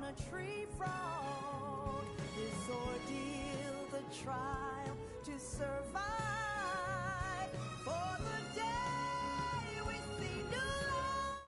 a tree frog. This ordeal, the trial to survive. For the day we see new life.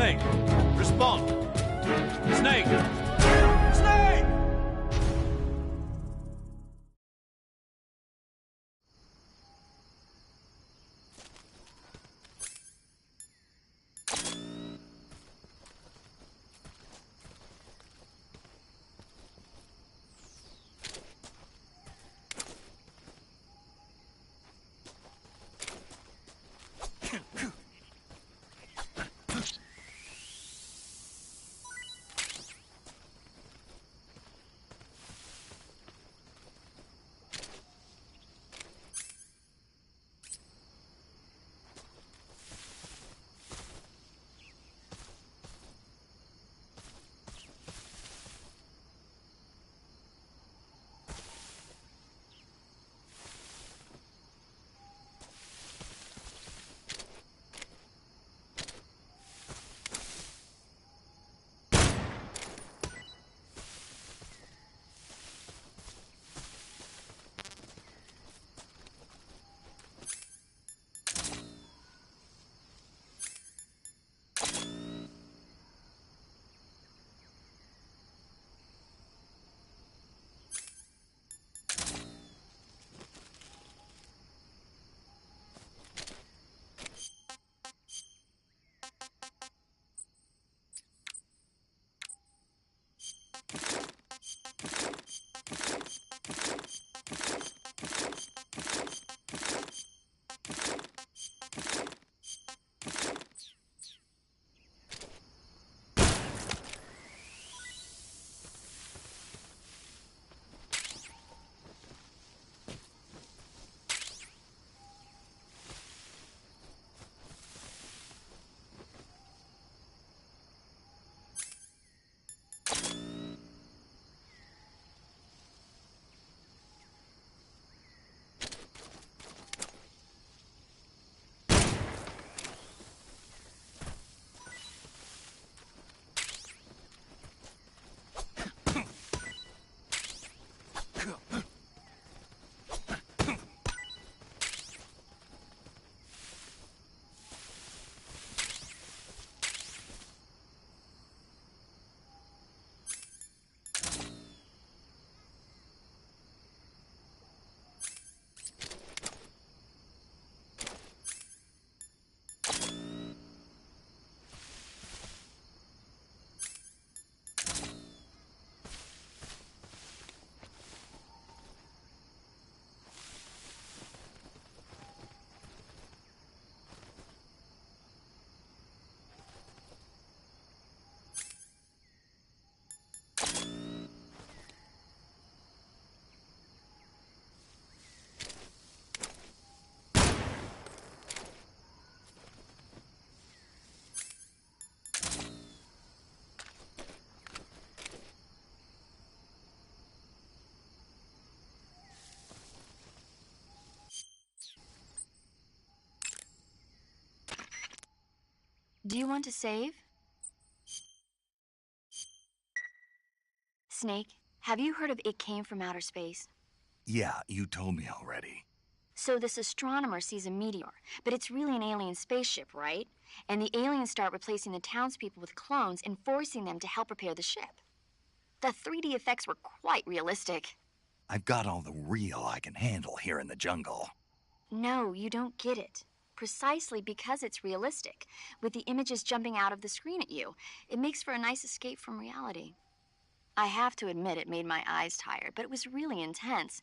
Snake, respond. Snake! Snake! Do you want to save? Snake, have you heard of It Came from Outer Space? Yeah, you told me already. So this astronomer sees a meteor, but it's really an alien spaceship, right? And the aliens start replacing the townspeople with clones and forcing them to help repair the ship. The 3D effects were quite realistic. I've got all the real I can handle here in the jungle. No, you don't get it. Precisely because it's realistic, with the images jumping out of the screen at you, it makes for a nice escape from reality. I have to admit it made my eyes tired, but it was really intense.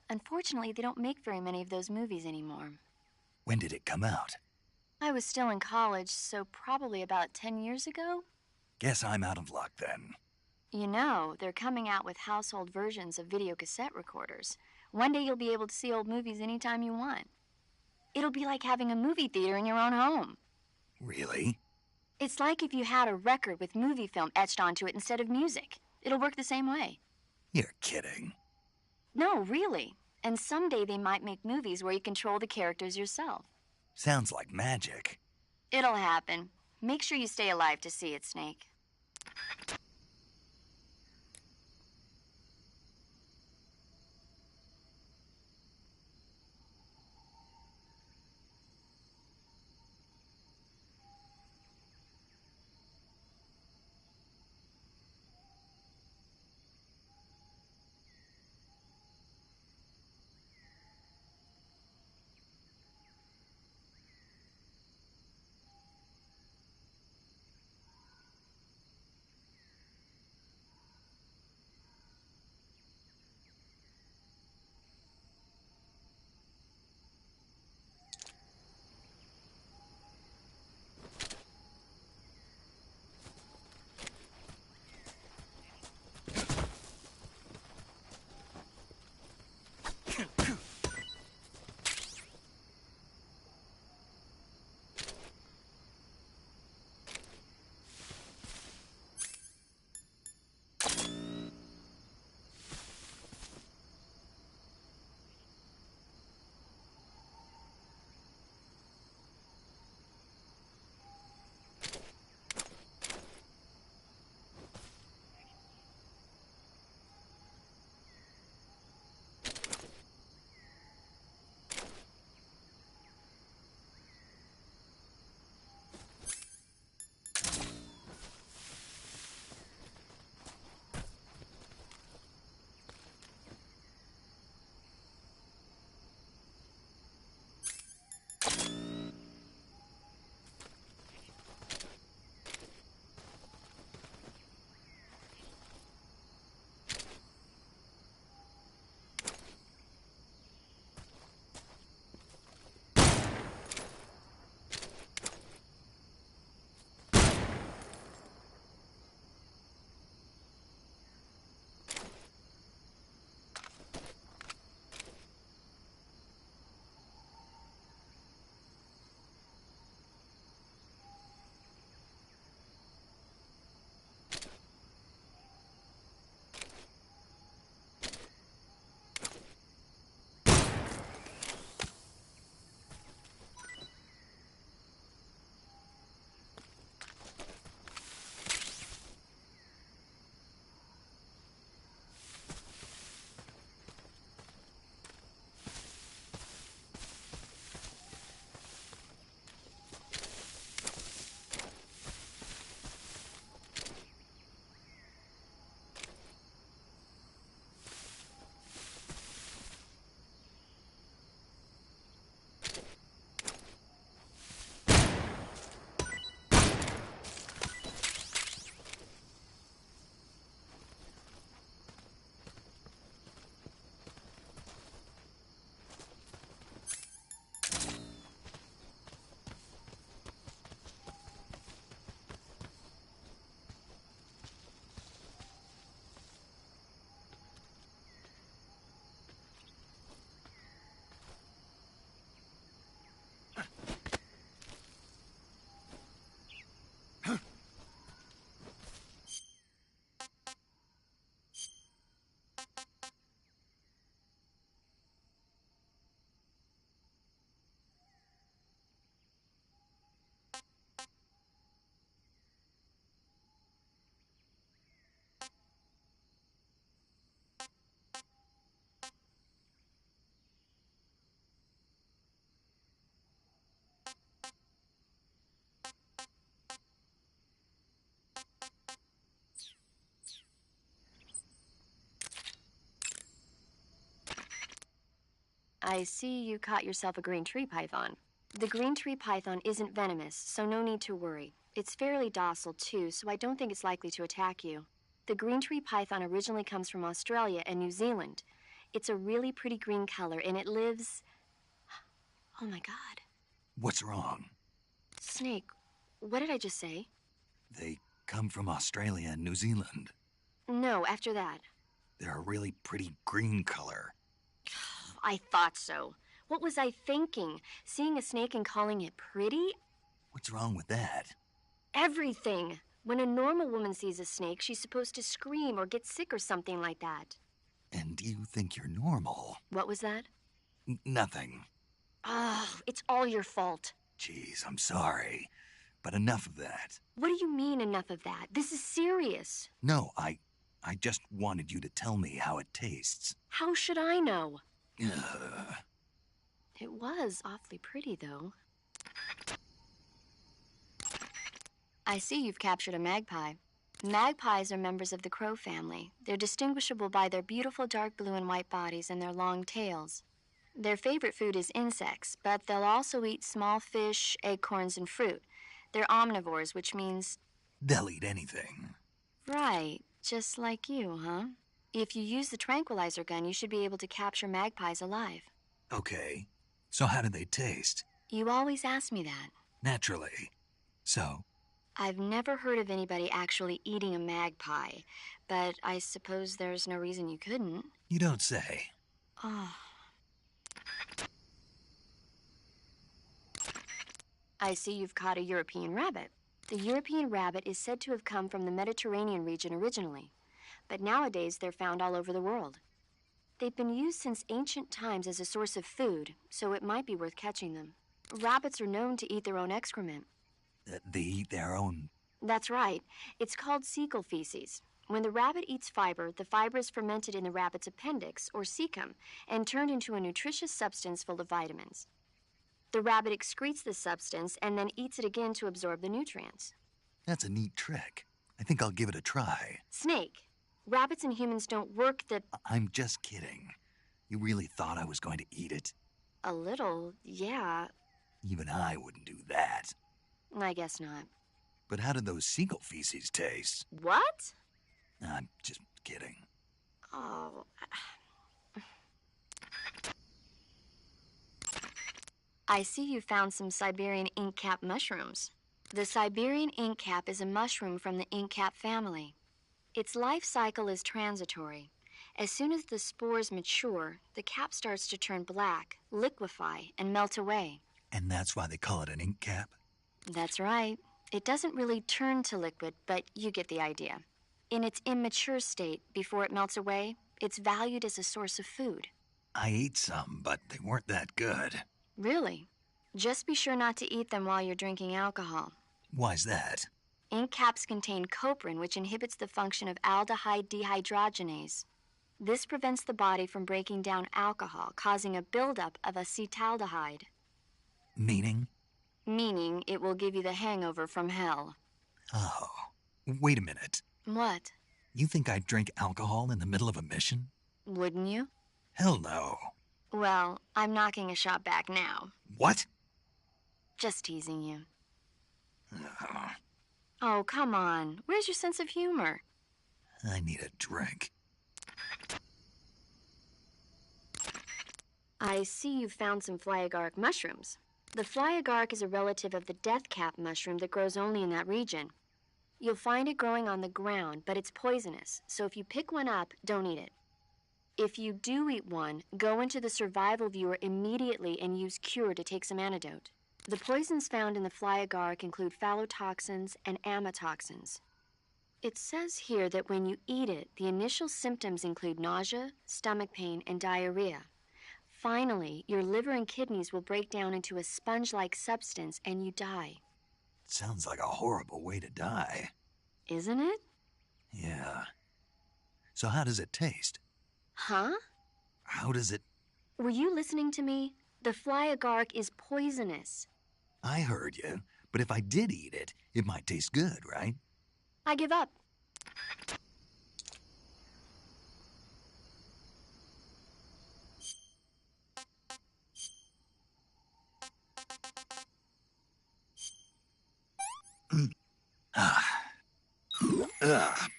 Unfortunately, they don't make very many of those movies anymore. When did it come out? I was still in college, so probably about 10 years ago. Guess I'm out of luck then. You know, they're coming out with household versions of video cassette recorders. One day you'll be able to see old movies anytime you want. It'll be like having a movie theater in your own home. Really? It's like if you had a record with movie film etched onto it instead of music. It'll work the same way. You're kidding. No, really. And someday they might make movies where you control the characters yourself. Sounds like magic. It'll happen. Make sure you stay alive to see it, Snake. I see you caught yourself a green tree python. The green tree python isn't venomous, so no need to worry. It's fairly docile, too, so I don't think it's likely to attack you. The green tree python originally comes from Australia and New Zealand. It's a really pretty green color, and it lives... Oh, my God. What's wrong? Snake, what did I just say? They come from Australia and New Zealand. No, after that. They're a really pretty green color. I thought so. What was I thinking? Seeing a snake and calling it pretty? What's wrong with that? Everything. When a normal woman sees a snake, she's supposed to scream or get sick or something like that. And you think you're normal? What was that? Nothing. Oh, it's all your fault. Jeez, I'm sorry. But enough of that. What do you mean, enough of that? This is serious. No, I just wanted you to tell me how it tastes. How should I know? Ugh. It was awfully pretty, though. I see you've captured a magpie. Magpies are members of the crow family. They're distinguishable by their beautiful dark blue and white bodies and their long tails. Their favorite food is insects, but they'll also eat small fish, acorns, and fruit. They're omnivores, which means... They'll eat anything. Right, just like you, huh? If you use the tranquilizer gun, you should be able to capture magpies alive. Okay. So how do they taste? You always ask me that. Naturally. So? I've never heard of anybody actually eating a magpie, but I suppose there's no reason you couldn't. You don't say. Oh. I see you've caught a European rabbit. The European rabbit is said to have come from the Mediterranean region originally, but nowadays they're found all over the world. They've been used since ancient times as a source of food, so it might be worth catching them. Rabbits are known to eat their own excrement. They eat their own... That's right. It's called cecal feces. When the rabbit eats fiber, the fiber is fermented in the rabbit's appendix, or cecum, and turned into a nutritious substance full of vitamins. The rabbit excretes this substance and then eats it again to absorb the nutrients. That's a neat trick. I think I'll give it a try. Snake, rabbits and humans don't work the... I'm just kidding. You really thought I was going to eat it? A little, yeah. Even I wouldn't do that. I guess not. But how did those seagull feces taste? What? I'm just kidding. Oh... I see you found some Siberian inkcap mushrooms. The Siberian inkcap is a mushroom from the inkcap family. Its life cycle is transitory. As soon as the spores mature, the cap starts to turn black, liquefy, and melt away. And that's why they call it an ink cap? That's right. It doesn't really turn to liquid, but you get the idea. In its immature state, before it melts away, it's valued as a source of food. I ate some, but they weren't that good. Really? Just be sure not to eat them while you're drinking alcohol. Why's that? Ink caps contain coprin, which inhibits the function of aldehyde dehydrogenase. This prevents the body from breaking down alcohol, causing a buildup of acetaldehyde. Meaning? Meaning it will give you the hangover from hell. Oh, wait a minute. What? You think I'd drink alcohol in the middle of a mission? Wouldn't you? Hell no. Well, I'm knocking a shot back now. What? Just teasing you. Oh, come on. Where's your sense of humor? I need a drink. I see you've found some fly agaric mushrooms. The fly agaric is a relative of the death cap mushroom that grows only in that region. You'll find it growing on the ground, but it's poisonous, so if you pick one up, don't eat it. If you do eat one, go into the survival viewer immediately and use Cure to take some antidote. The poisons found in the fly agaric include phallotoxins and amatoxins. It says here that when you eat it, the initial symptoms include nausea, stomach pain, and diarrhea. Finally, your liver and kidneys will break down into a sponge-like substance and you die. Sounds like a horrible way to die. Isn't it? Yeah. So how does it taste? Huh? How does it... Were you listening to me? The fly agaric is poisonous. I heard you, but if I did eat it, it might taste good, right? I give up.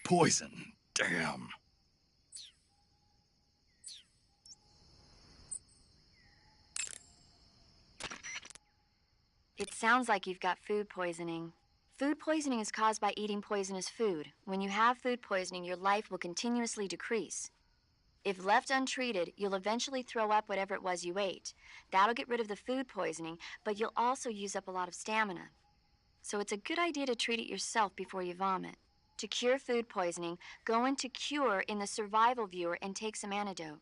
Poison. Damn. It sounds like you've got food poisoning. Food poisoning is caused by eating poisonous food. When you have food poisoning, your life will continuously decrease. If left untreated, you'll eventually throw up whatever it was you ate. That'll get rid of the food poisoning, but you'll also use up a lot of stamina. So it's a good idea to treat it yourself before you vomit. To cure food poisoning, go into Cure in the Survival Viewer and take some antidote.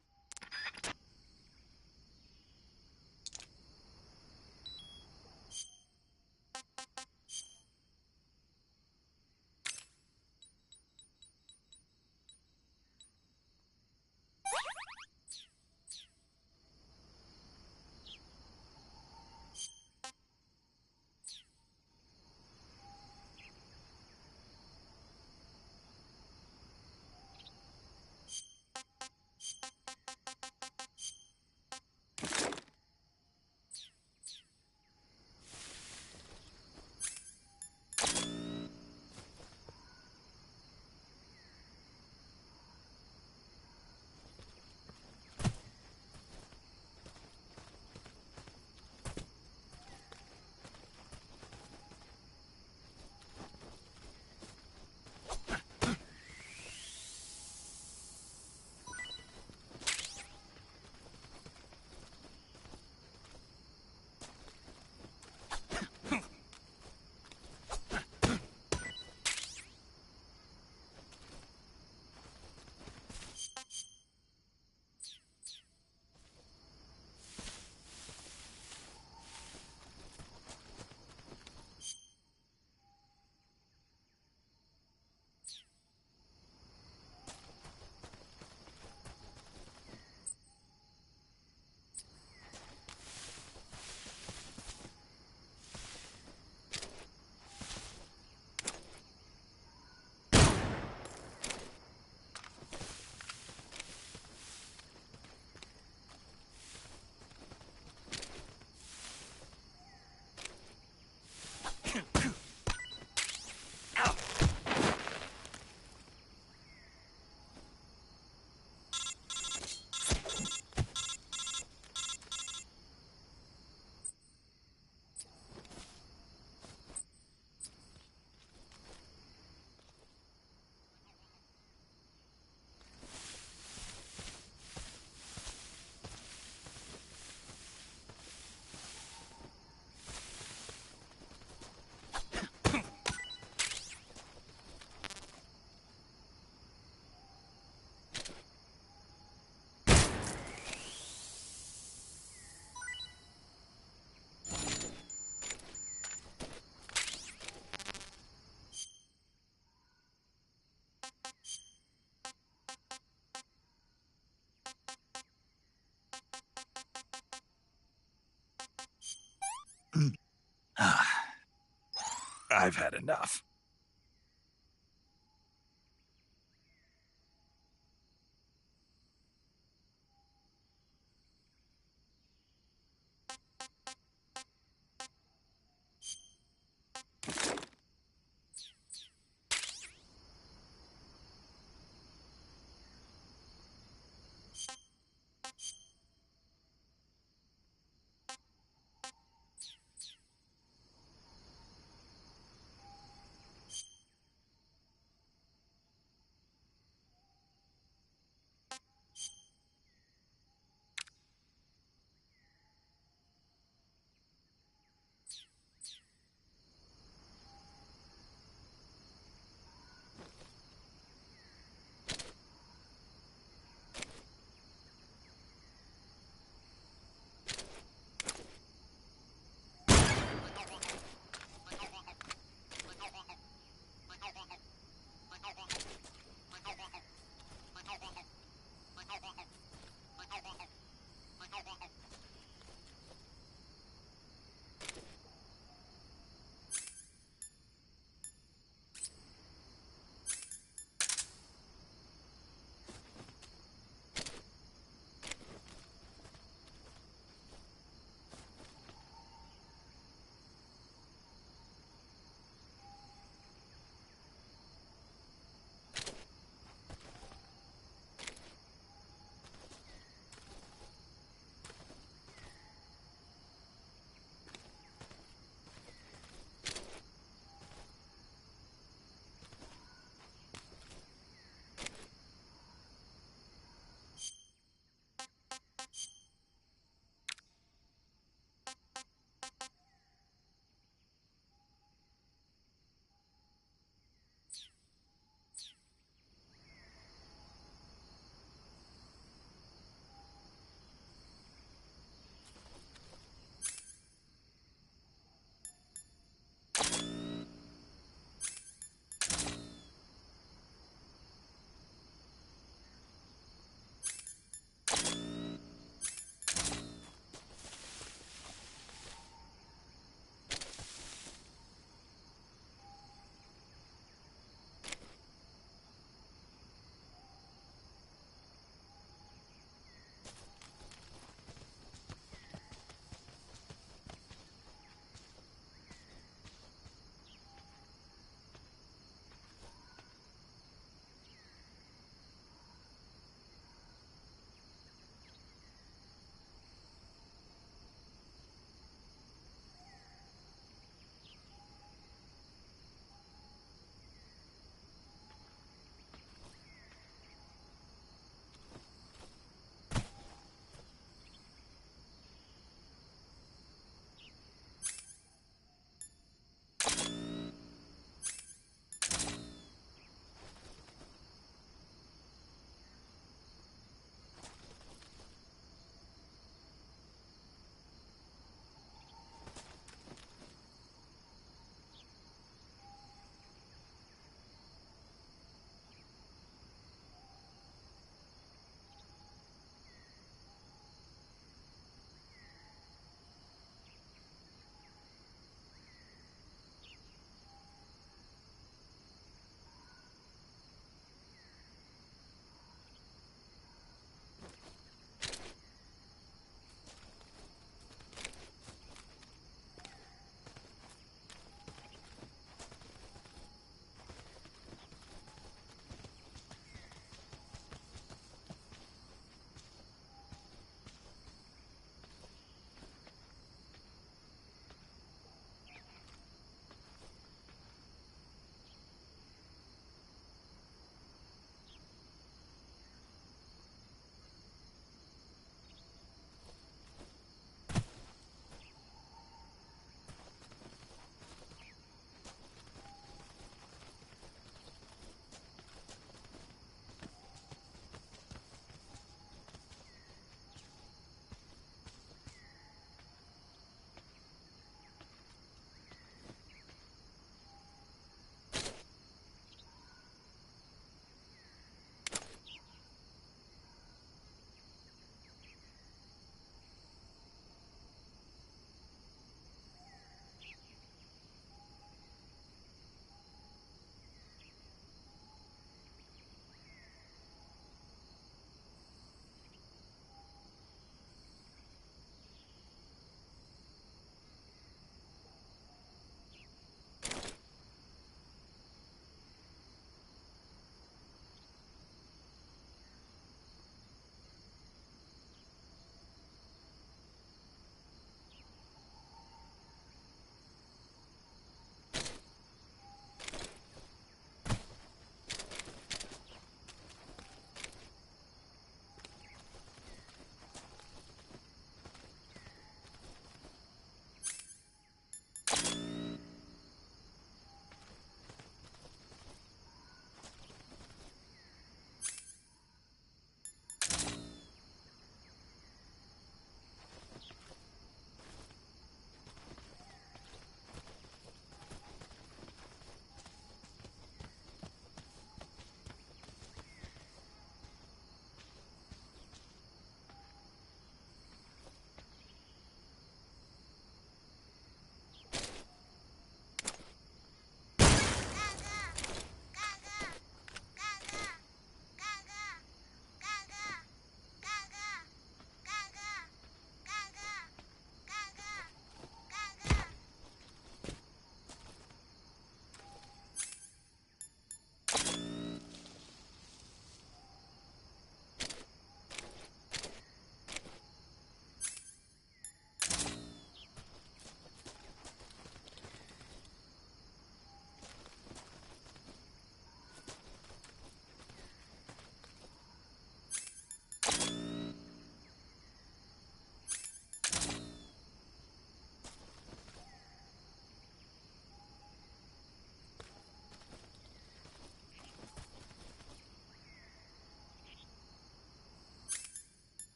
I've had enough.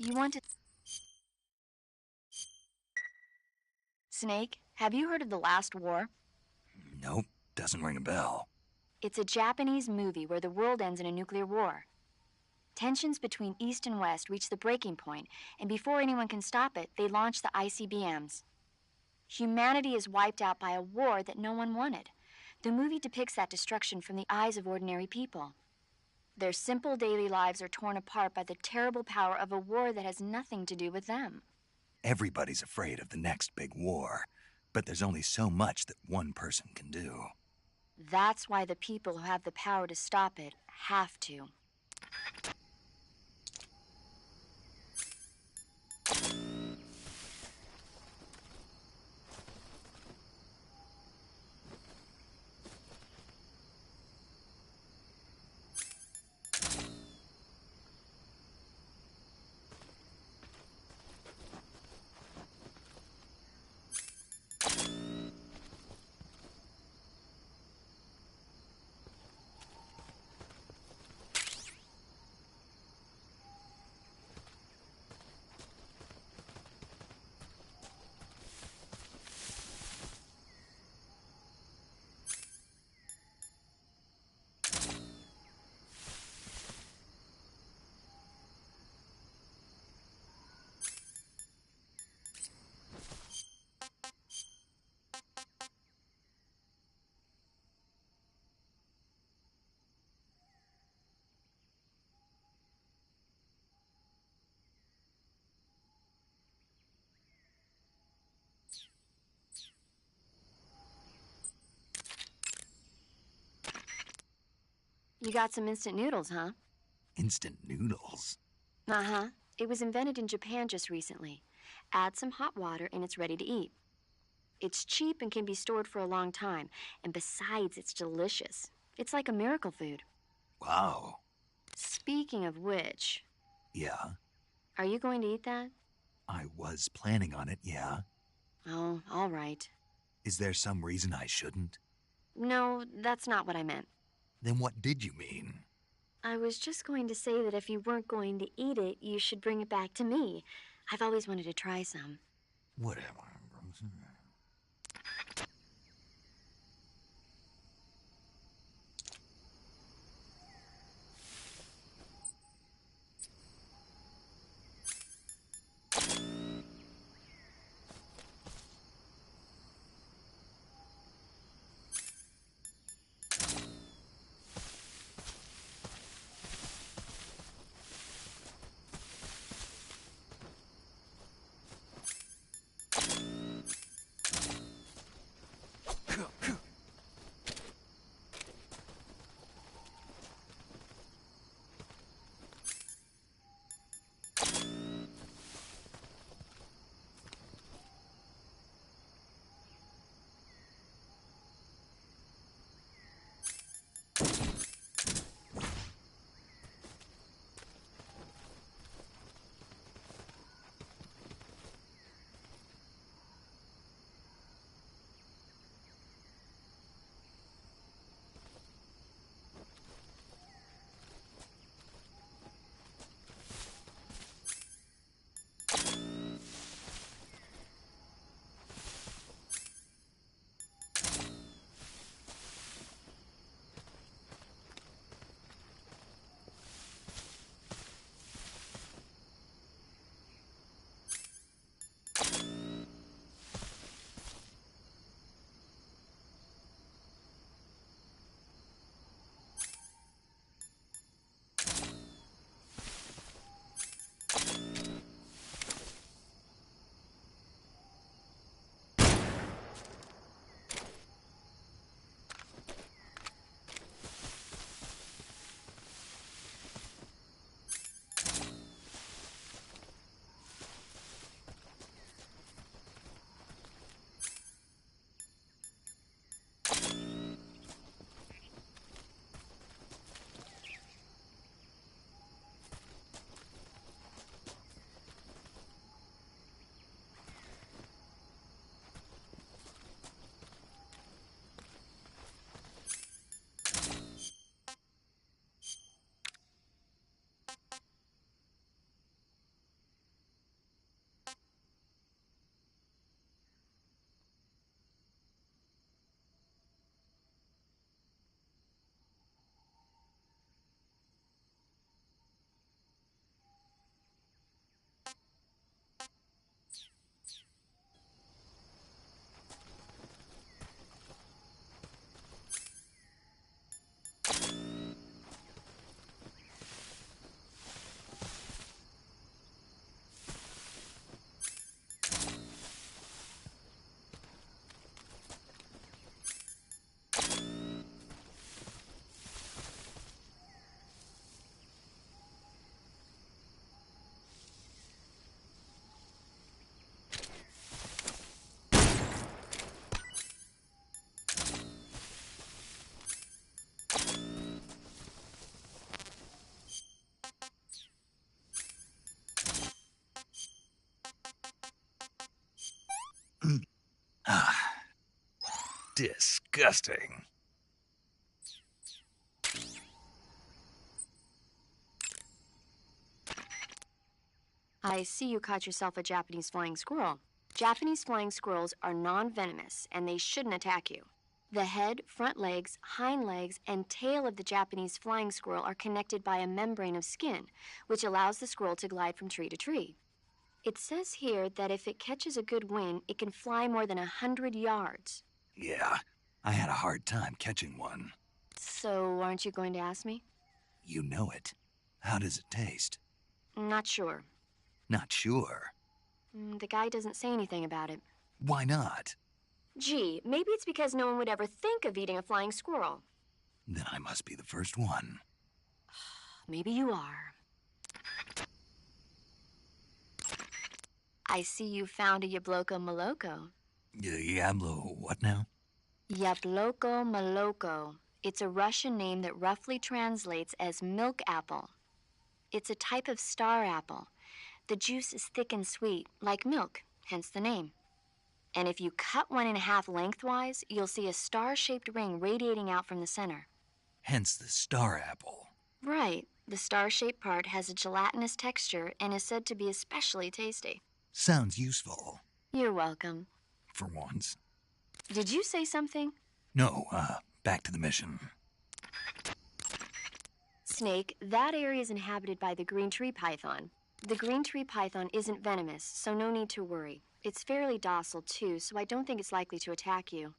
You want to... Snake, have you heard of The Last War? Nope, doesn't ring a bell. It's a Japanese movie where the world ends in a nuclear war. Tensions between East and West reach the breaking point, and before anyone can stop it, they launch the ICBMs. Humanity is wiped out by a war that no one wanted. The movie depicts that destruction from the eyes of ordinary people. Their simple daily lives are torn apart by the terrible power of a war that has nothing to do with them. Everybody's afraid of the next big war, but there's only so much that one person can do. That's why the people who have the power to stop it have to. You got some instant noodles, huh? Instant noodles? Uh-huh. It was invented in Japan just recently. Add some hot water and it's ready to eat. It's cheap and can be stored for a long time. And besides, it's delicious. It's like a miracle food. Wow. Speaking of which, Yeah, are you going to eat that? I was planning on it, yeah. Oh, all right. Is there some reason I shouldn't? No, that's not what I meant. Then what did you mean? I was just going to say that if you weren't going to eat it, you should bring it back to me. I've always wanted to try some. Whatever. Disgusting. I see you caught yourself a Japanese flying squirrel. Japanese flying squirrels are non-venomous, and they shouldn't attack you. The head, front legs, hind legs, and tail of the Japanese flying squirrel are connected by a membrane of skin, which allows the squirrel to glide from tree to tree. It says here that if it catches a good wind, it can fly more than 100 yards. Yeah, I had a hard time catching one. So, aren't you going to ask me? You know it. How does it taste? Not sure. Not sure. The guy doesn't say anything about it. Why not? Gee, maybe it's because no one would ever think of eating a flying squirrel. Then I must be the first one. Maybe you are. I see you found a Yabloko Maloko. Diablo, what now? Yabloko Maloko. It's a Russian name that roughly translates as milk apple. It's a type of star apple. The juice is thick and sweet, like milk, hence the name. And if you cut one in half lengthwise, you'll see a star-shaped ring radiating out from the center. Hence the star apple. Right. The star-shaped part has a gelatinous texture and is said to be especially tasty. Sounds useful. You're welcome. For once. Did you say something? No, back to the mission. Snake, that area is inhabited by the green tree python. The green tree python isn't venomous, so no need to worry. It's fairly docile, too, so I don't think it's likely to attack you.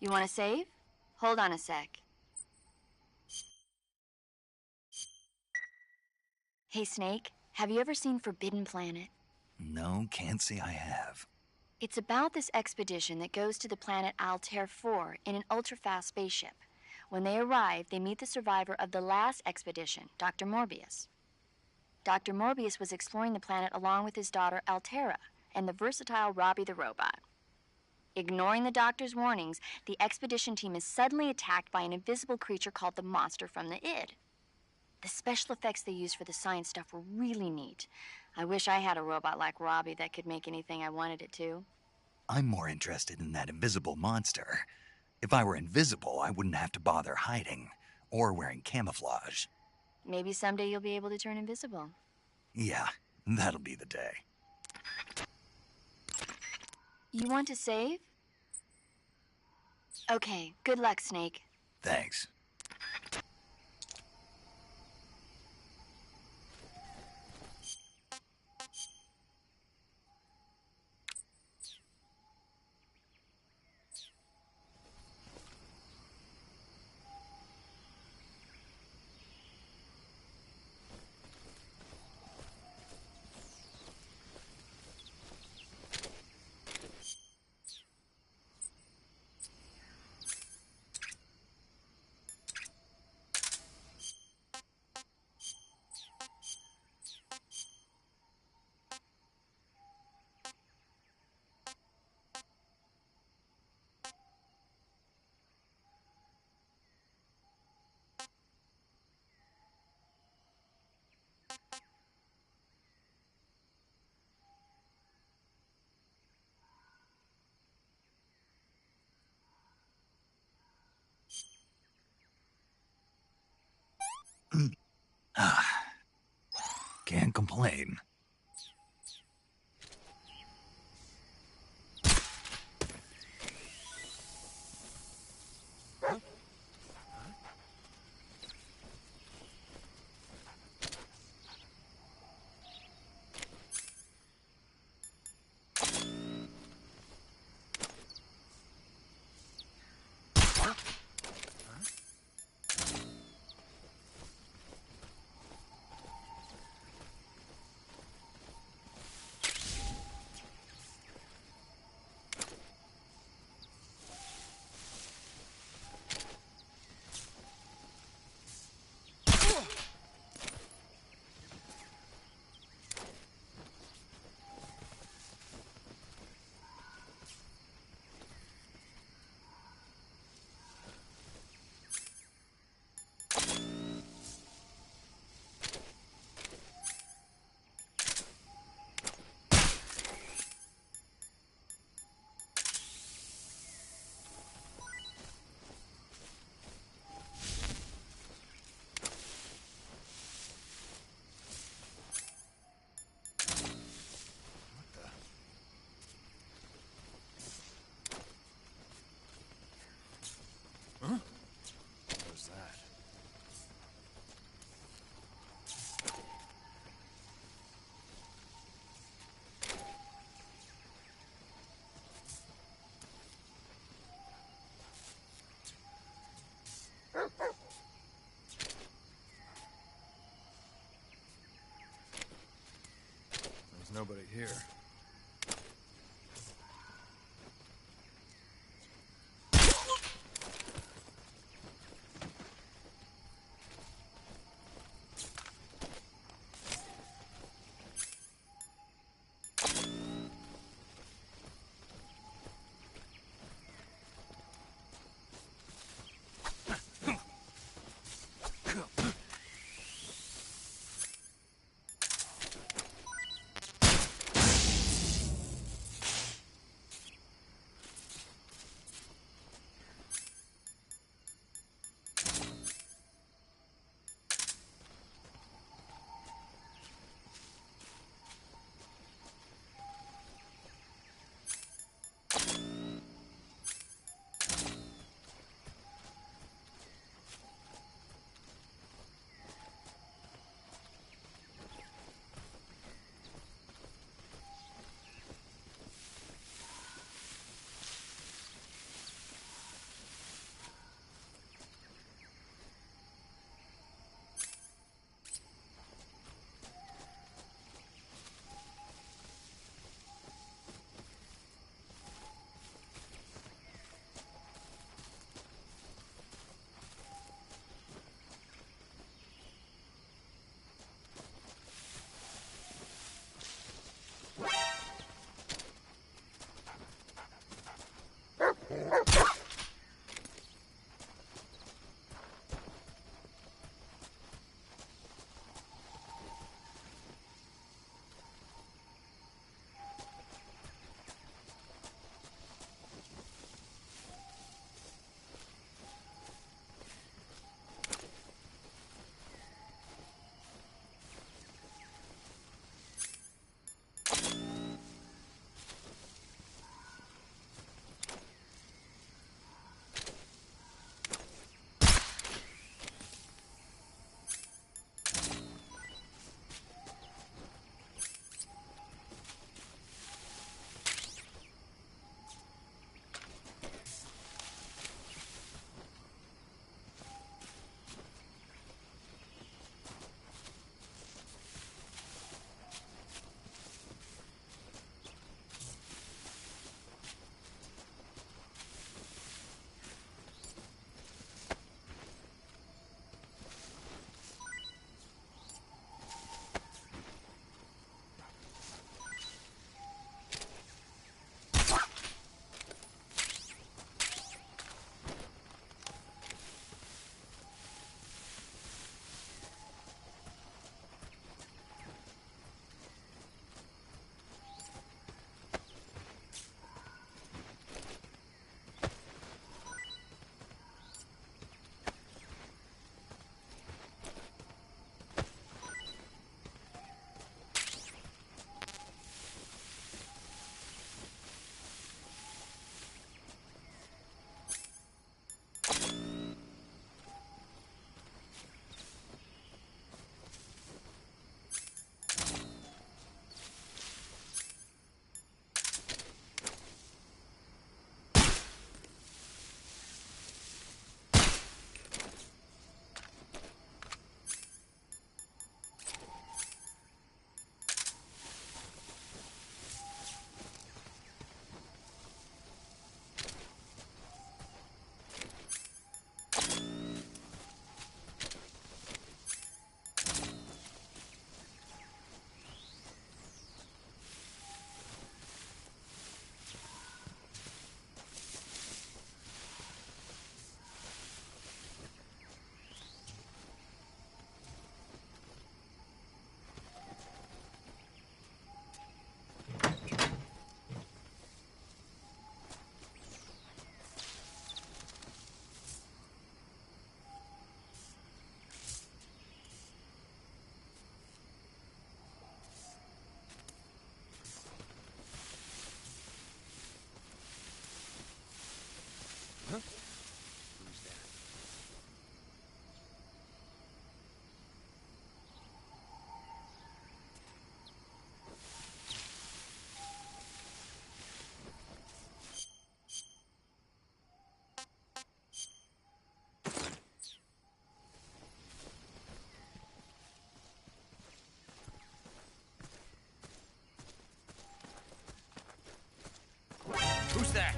You want to save? Hold on a sec. Hey, Snake, have you ever seen Forbidden Planet? No, can't say I have. It's about this expedition that goes to the planet Altair 4 in an ultra-fast spaceship. When they arrive, they meet the survivor of the last expedition, Dr. Morbius. Dr. Morbius was exploring the planet along with his daughter Altera and the versatile Robbie the robot. Ignoring the doctor's warnings, the expedition team is suddenly attacked by an invisible creature called the Monster from the Id. The special effects they used for the science stuff were really neat. I wish I had a robot like Robbie that could make anything I wanted it to. I'm more interested in that invisible monster. If I were invisible, I wouldn't have to bother hiding or wearing camouflage. Maybe someday you'll be able to turn invisible. Yeah, that'll be the day. You want to save? Okay, good luck, Snake. Thanks. Can't complain. There's nobody here. that?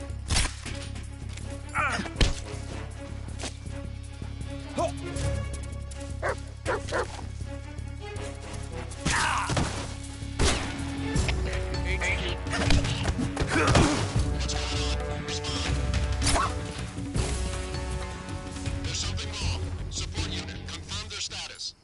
There's something wrong. Support unit, confirm their status.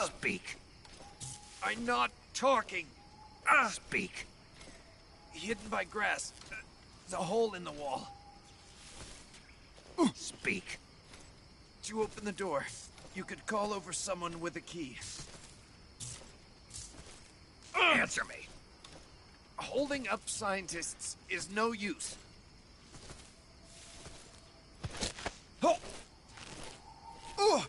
Speak. I'm not talking. Speak. Hidden by grass. There's a hole in the wall. Speak. To open the door, you could call over someone with a key. Answer me. Holding up scientists is no use. Oh! Oh!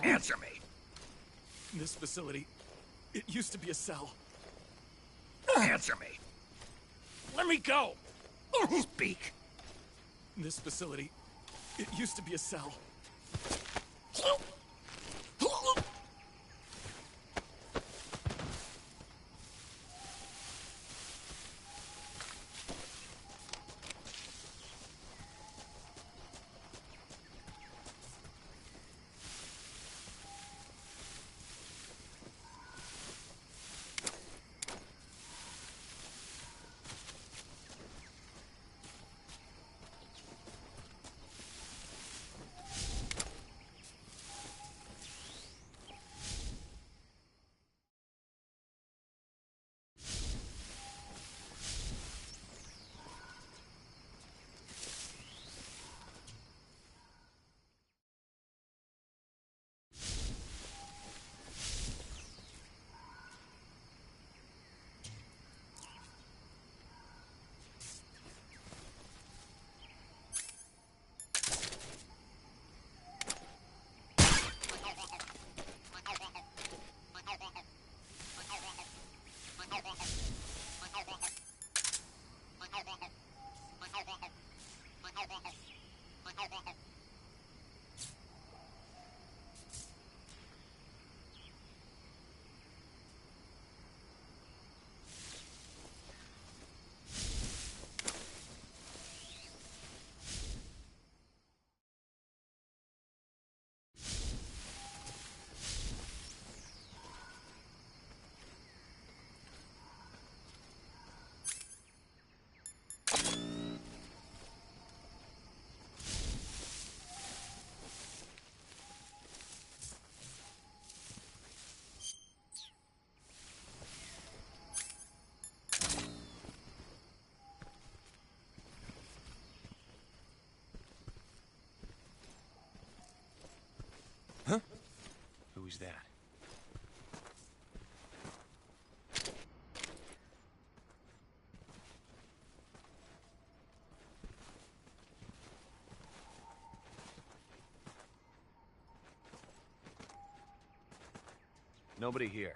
Answer me. This facility, it used to be a cell. Answer me. Let me go! Speak. This facility, it used to be a cell. Who's that? Nobody here.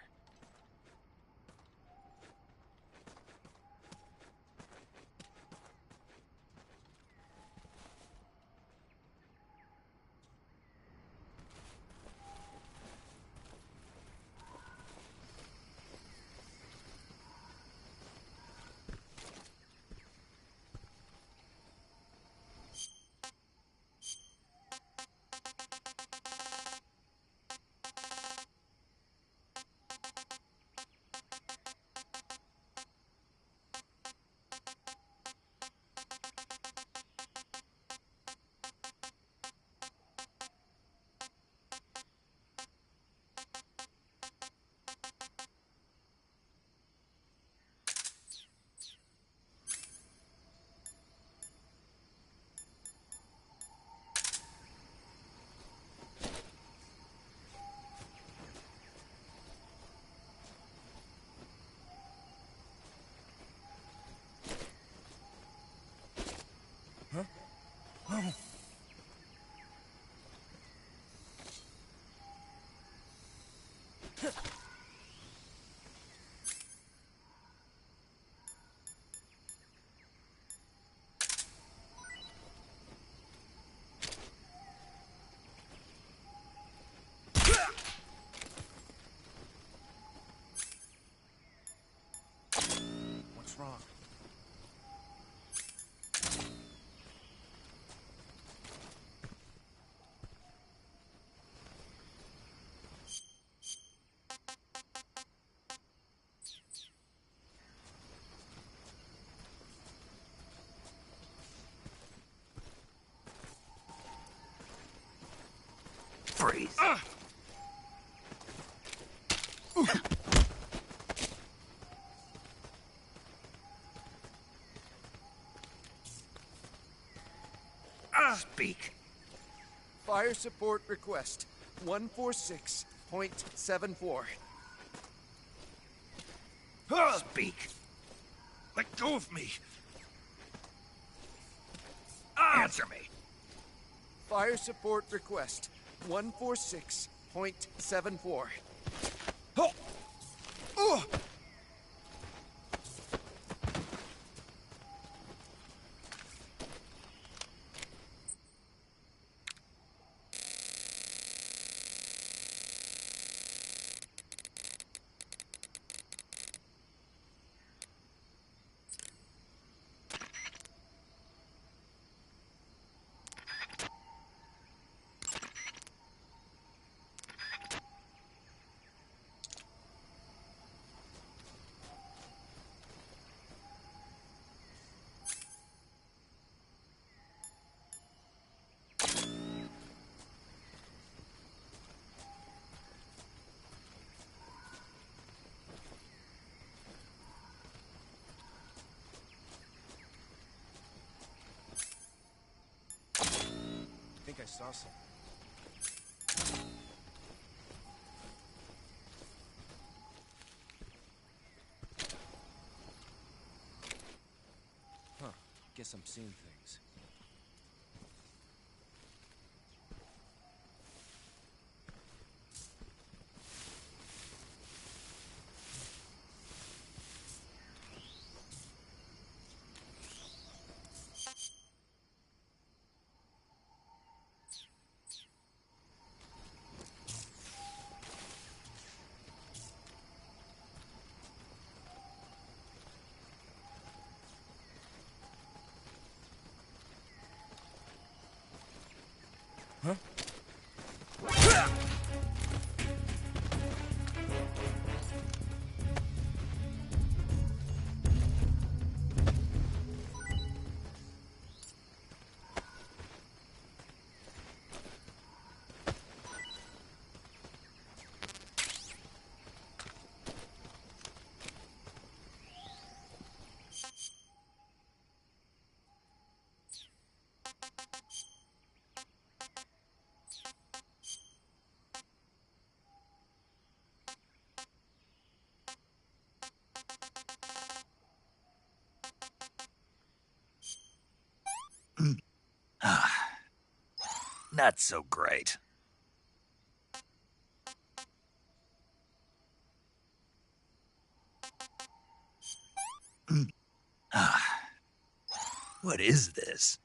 What's wrong? Freeze. Speak. Fire support request 146.74. Speak. Let go of me. Answer me. Fire support request 146.74. I think I saw something. Huh. Guess I'm seeing things. not so great. What is this?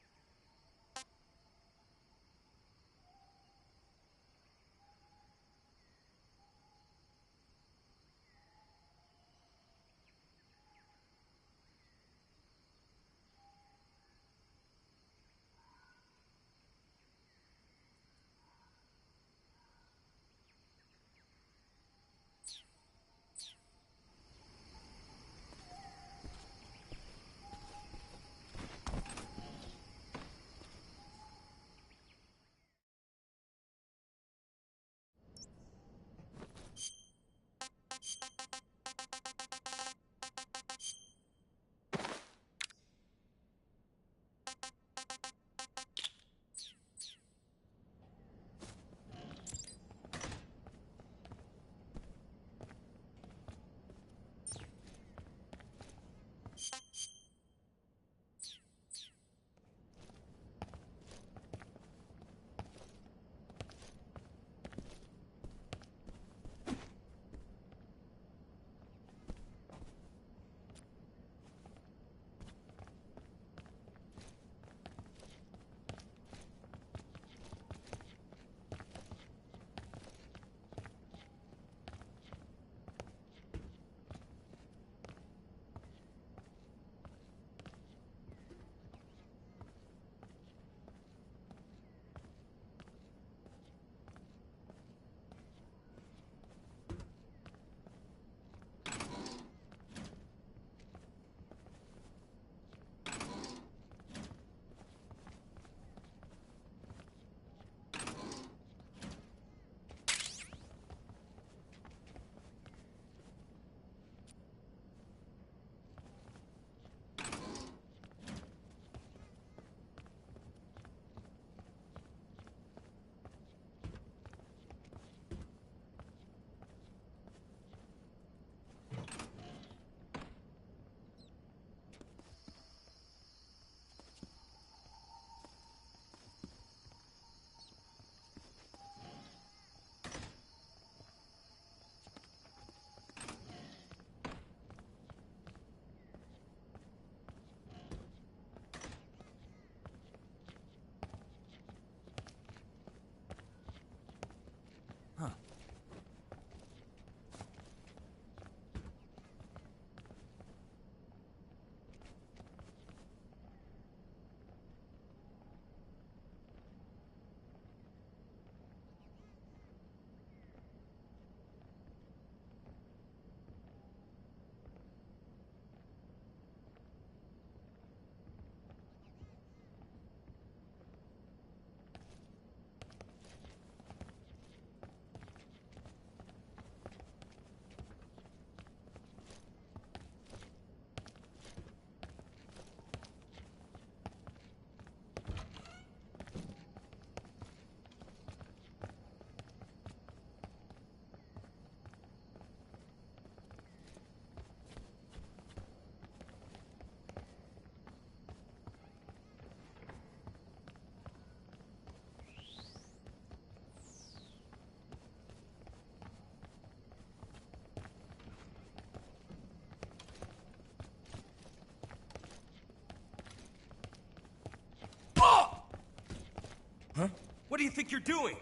Huh? What do you think you're doing?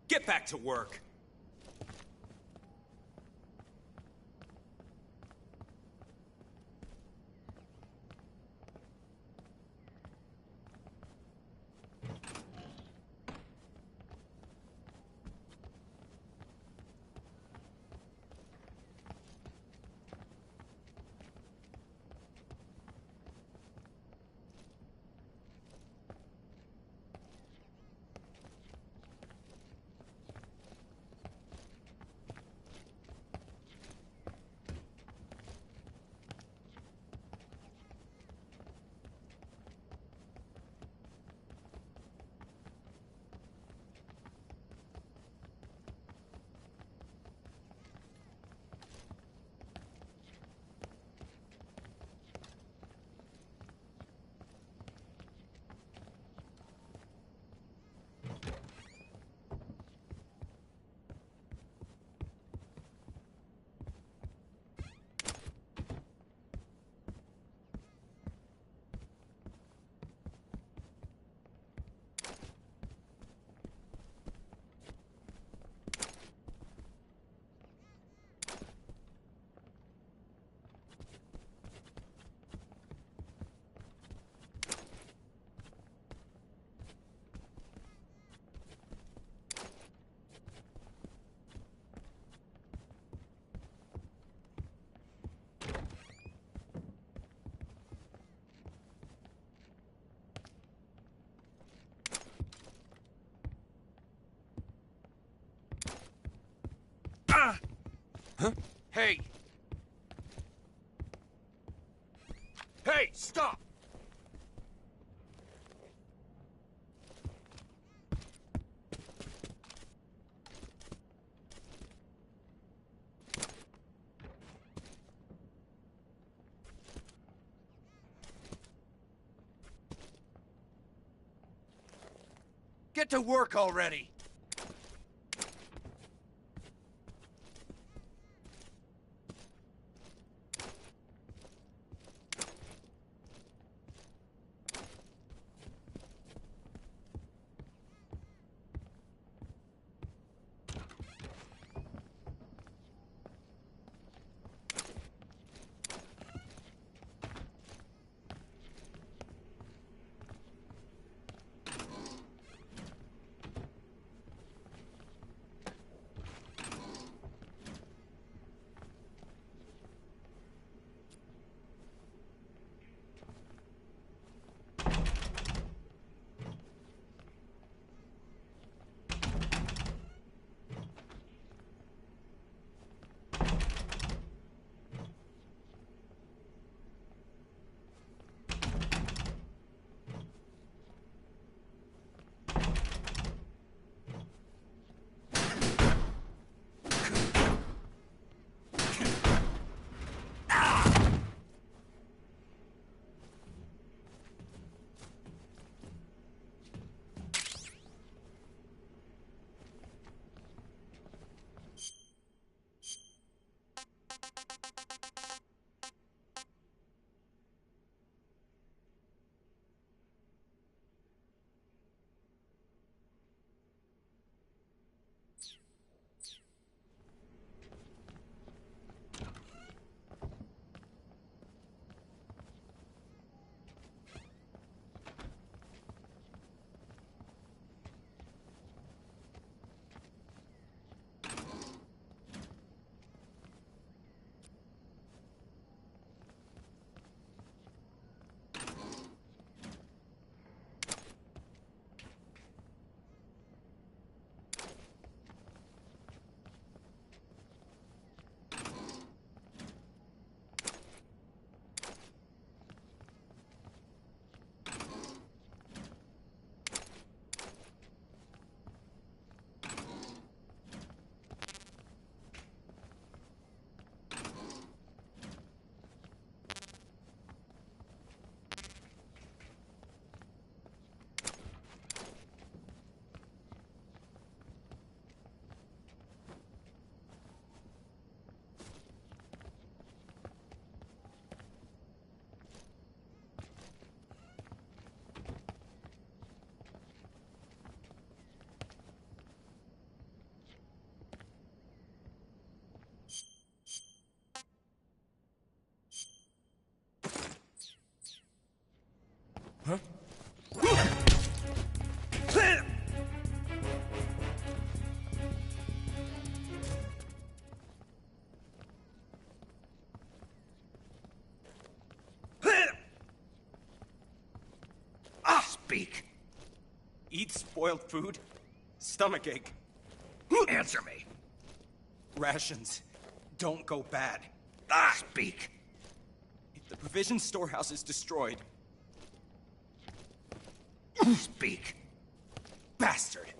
Get back to work! Hey! Hey, stop! Get to work already! Speak. Eat spoiled food? Stomachache. Answer me. Rations don't go bad. Speak. If the provision storehouse is destroyed... Speak. Bastard!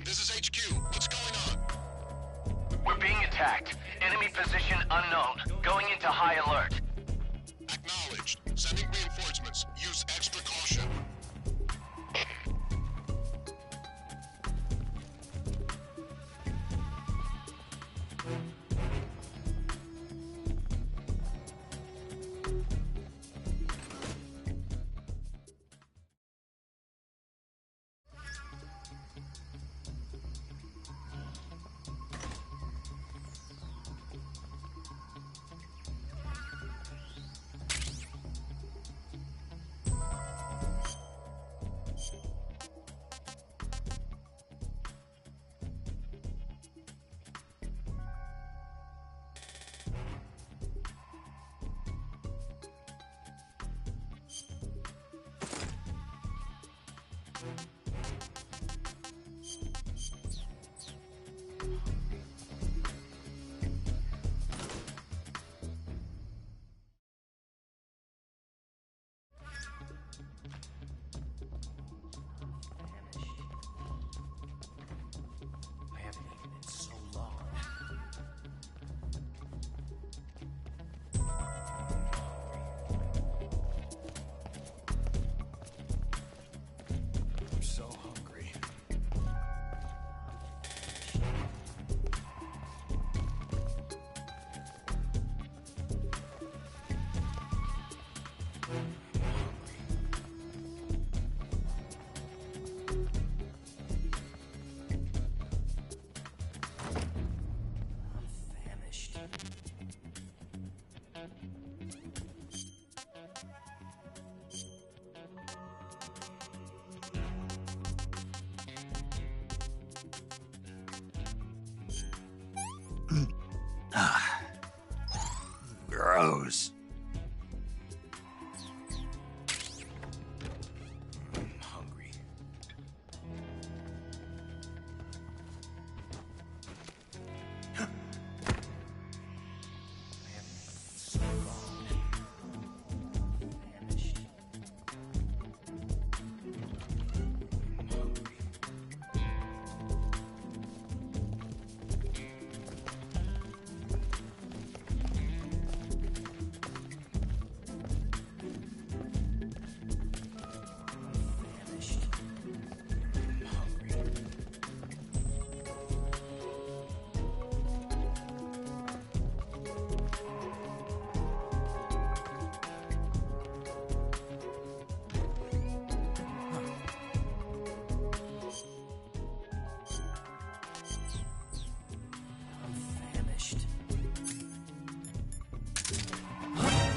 this is HQ. What's going on? We're being attacked. Enemy position unknown. Going into high alert. Acknowledged. Sending reinforcements. Use extra caution. Gross. I'm hungry.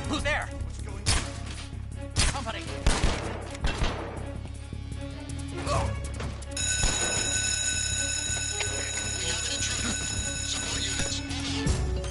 Who's there? What's going on? Company. We have an intruder. Support units, move out.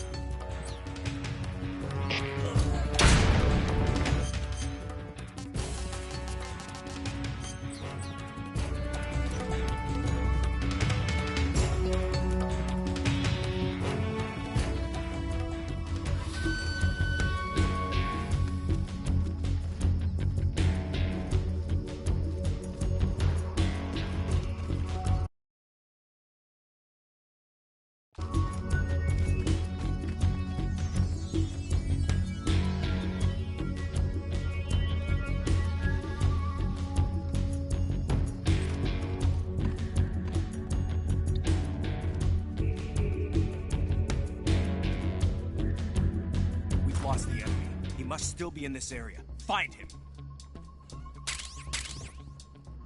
We've lost the enemy. He must still be in this area. Find him.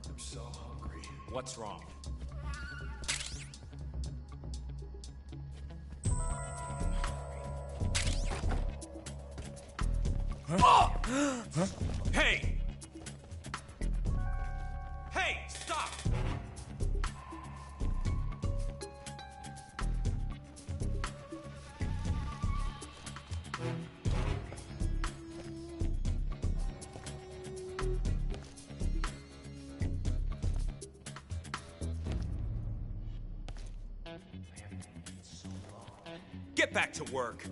I'm so hungry. What's wrong? Hey! Hey, stop! Get back to work.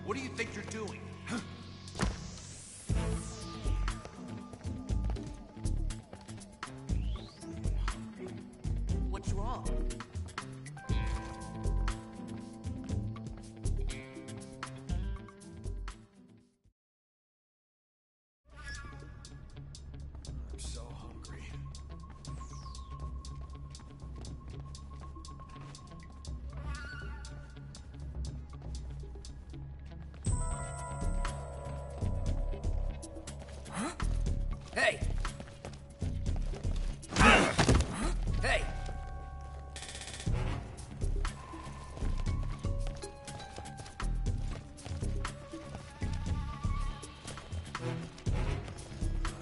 What do you think you're doing? What's wrong? I'm so hungry. Hey! Hey!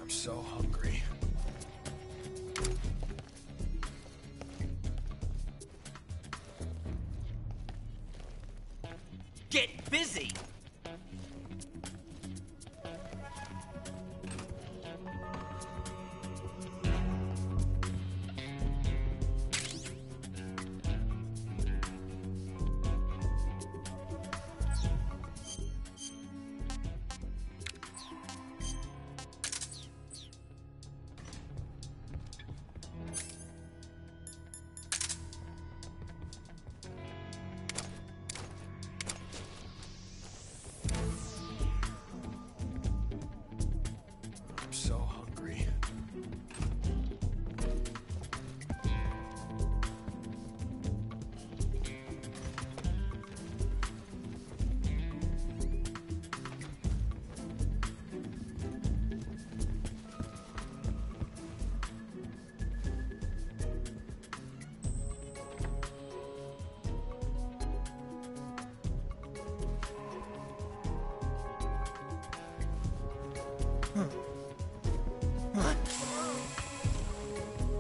I'm so hungry. Get busy! I'm so hungry.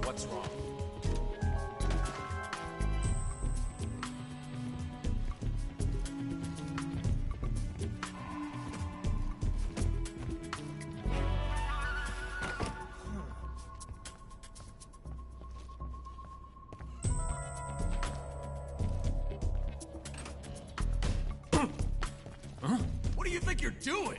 What's wrong? What do you think you're doing?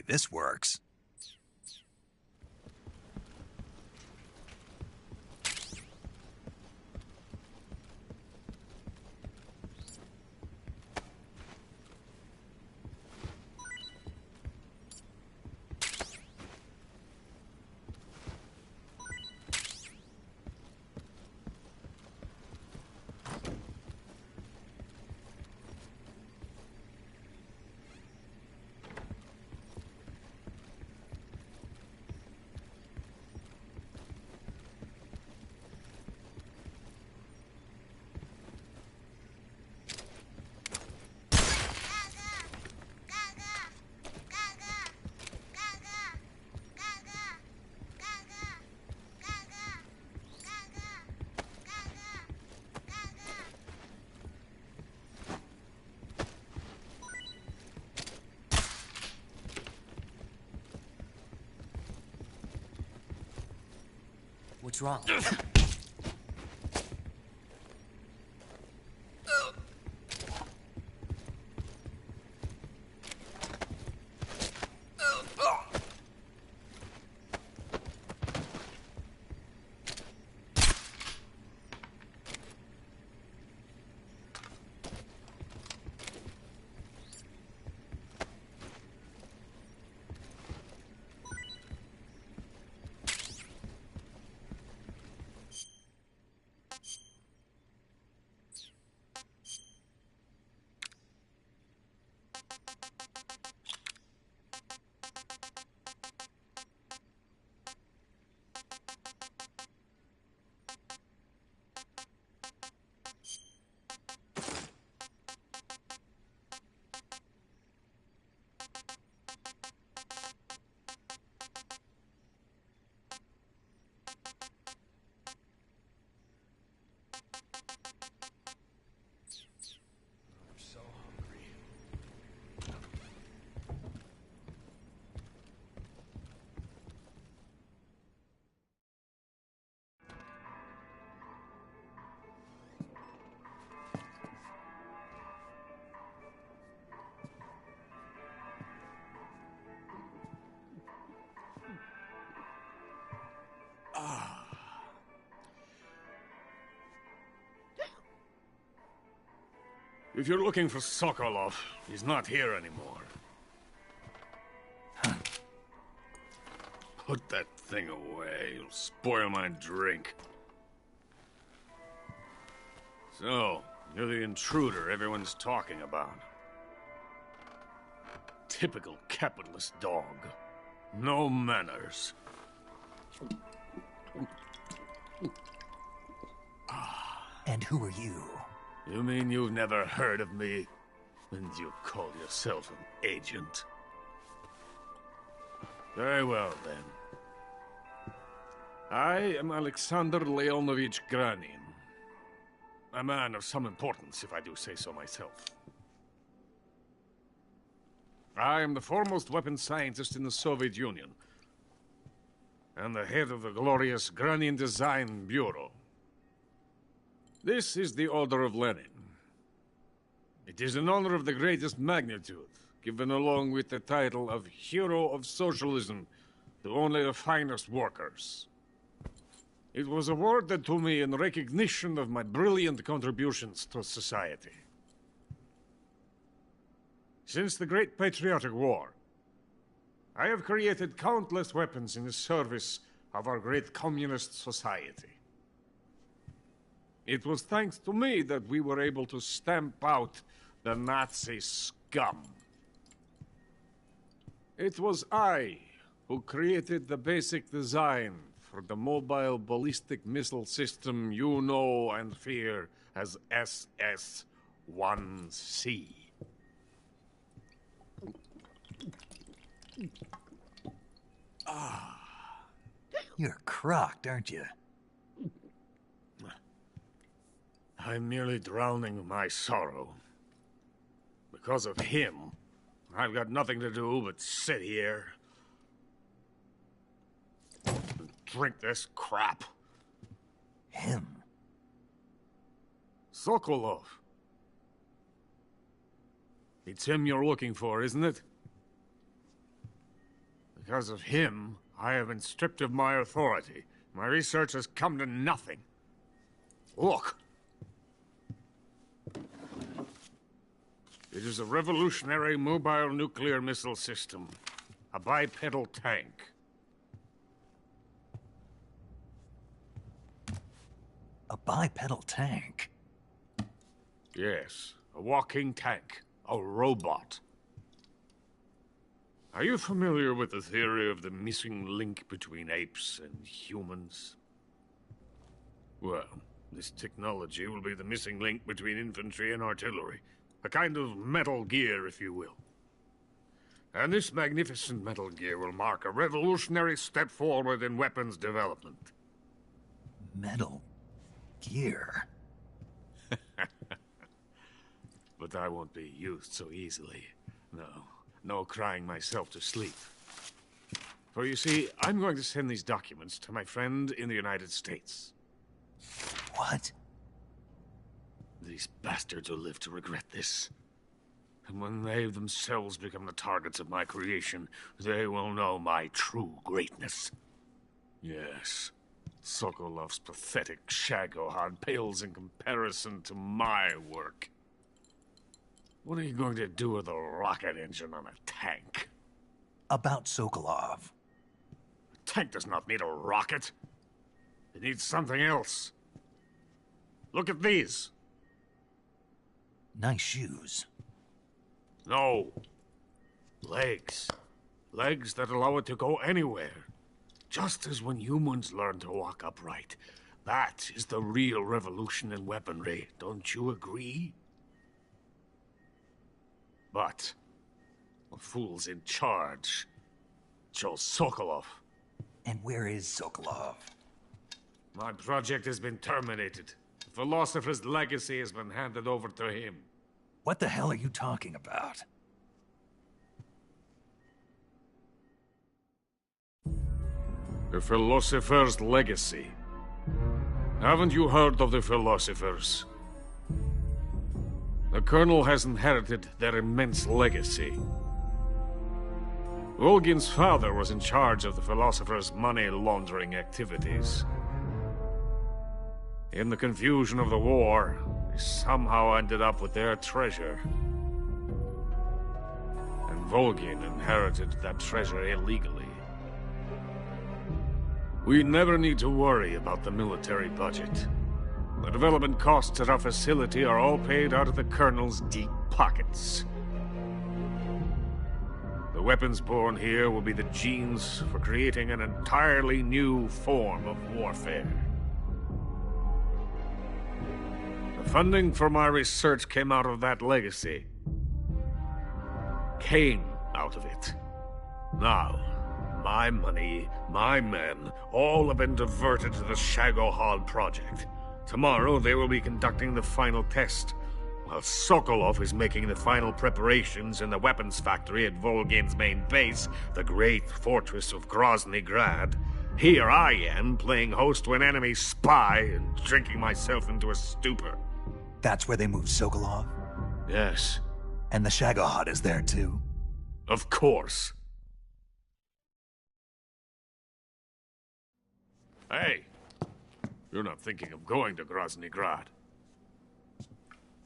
way this works. What's wrong? If you're looking for Sokolov, he's not here anymore. Put that thing away. You'll spoil my drink. So, you're the intruder everyone's talking about. Typical capitalist dog. No manners. And who are you? You mean you've never heard of me? And you call yourself an agent? Very well, then. I am Alexander Leonovich Granin. A man of some importance, if I do say so myself. I am the foremost weapons scientist in the Soviet Union, and the head of the glorious Granin Design Bureau. This is the Order of Lenin. It is an honor of the greatest magnitude, given along with the title of Hero of Socialism to only the finest workers. It was awarded to me in recognition of my brilliant contributions to society. Since the Great Patriotic War, I have created countless weapons in the service of our great communist society. It was thanks to me that we were able to stamp out the Nazi scum. It was I who created the basic design for the mobile ballistic missile system you know and fear as SS-1C. You're crocked, aren't you? I'm merely drowning my sorrow. Because of him, I've got nothing to do but sit here and drink this crap. Him? Sokolov. It's him you're looking for, isn't it? Because of him, I have been stripped of my authority. My research has come to nothing. Look. It is a revolutionary mobile nuclear missile system. A bipedal tank. A bipedal tank? Yes, a walking tank. A robot. Are you familiar with the theory of the missing link between apes and humans? Well, this technology will be the missing link between infantry and artillery. A kind of Metal Gear, if you will. And this magnificent Metal Gear will mark a revolutionary step forward in weapons development. Metal Gear? But I won't be used so easily. No crying myself to sleep. For you see, I'm going to send these documents to my friend in the United States. What? These bastards will live to regret this. And when they themselves become the targets of my creation, they will know my true greatness. Yes, Sokolov's pathetic Shagohod pales in comparison to my work. What are you going to do with a rocket engine on a tank? About Sokolov. A tank does not need a rocket. It needs something else. Look at these. Nice shoes. No. Legs. Legs that allow it to go anywhere. Just as when humans learn to walk upright. That is the real revolution in weaponry. Don't you agree? But the fool's in charge. Joe Sokolov. And where is Sokolov? My project has been terminated. The philosopher's legacy has been handed over to him. What the hell are you talking about? The philosopher's legacy. Haven't you heard of the philosophers? The Colonel has inherited their immense legacy. Volgin's father was in charge of the philosophers' money laundering activities. In the confusion of the war, they somehow ended up with their treasure. And Volgin inherited that treasure illegally. We never need to worry about the military budget. The development costs at our facility are all paid out of the Colonel's deep pockets. The weapons born here will be the genes for creating an entirely new form of warfare. The funding for my research came out of that legacy. Came out of it. Now, my money, my men, all have been diverted to the Shagohod project. Tomorrow, they will be conducting the final test, while Sokolov is making the final preparations in the weapons factory at Volgin's main base, the great fortress of Grozny Grad. Here I am, playing host to an enemy spy and drinking myself into a stupor. That's where they moved Sokolov? Yes. And the Shagohod is there, too? Of course. Hey! You're not thinking of going to Grozny Grad.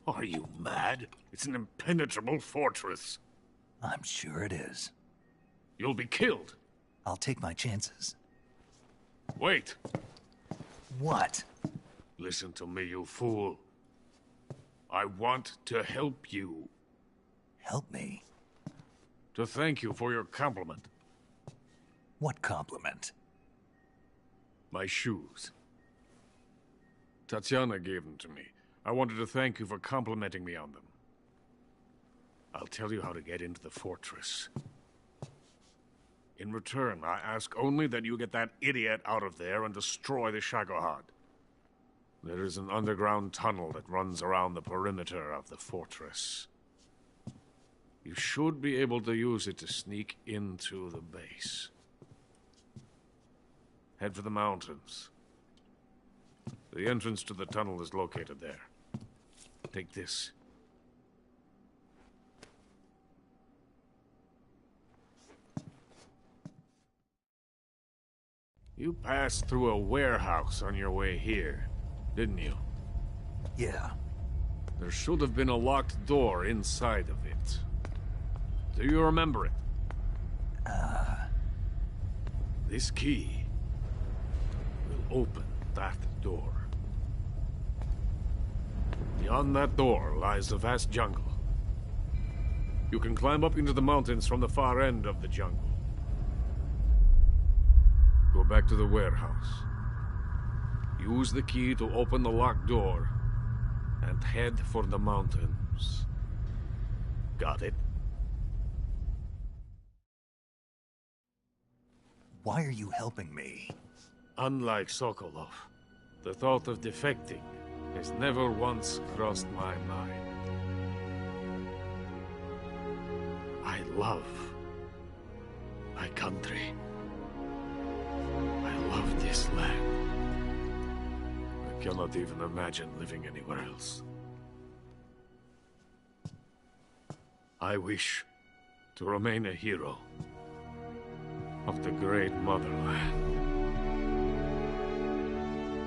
Are you mad? It's an impenetrable fortress. I'm sure it is. You'll be killed. I'll take my chances. Wait. What? Listen to me, you fool. I want to help you. Help me? To thank you for your compliment. What compliment? My shoes. Tatiana gave them to me. I wanted to thank you for complimenting me on them. I'll tell you how to get into the fortress. In return, I ask only that you get that idiot out of there and destroy the Shagohod. There is an underground tunnel that runs around the perimeter of the fortress. You should be able to use it to sneak into the base. Head for the mountains. The entrance to the tunnel is located there. Take this. You passed through a warehouse on your way here, didn't you? Yeah. There should have been a locked door inside of it. Do you remember it? This key will open that door. Beyond that door lies a vast jungle. You can climb up into the mountains from the far end of the jungle. Go back to the warehouse. Use the key to open the locked door, and head for the mountains. Got it? Why are you helping me? Unlike Sokolov, the thought of defecting has never once crossed my mind. I love my country. I love this land. I cannot even imagine living anywhere else. I wish to remain a hero of the great motherland.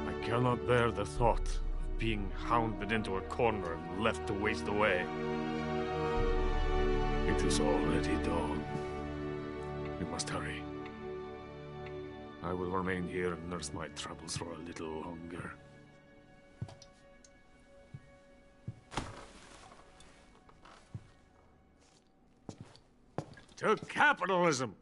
I cannot bear the thought of being hounded into a corner and left to waste away. It is already dawn. We must hurry. I will remain here and nurse my troubles for a little longer. To capitalism!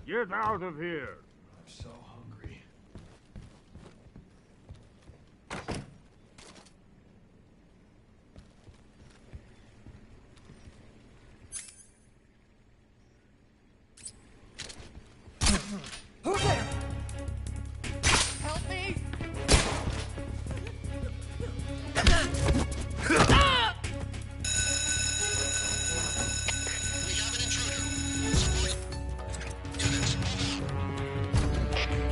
Get out of here! I'm so hungry. Who's there? Help me! We have an intruder. Support units, move out.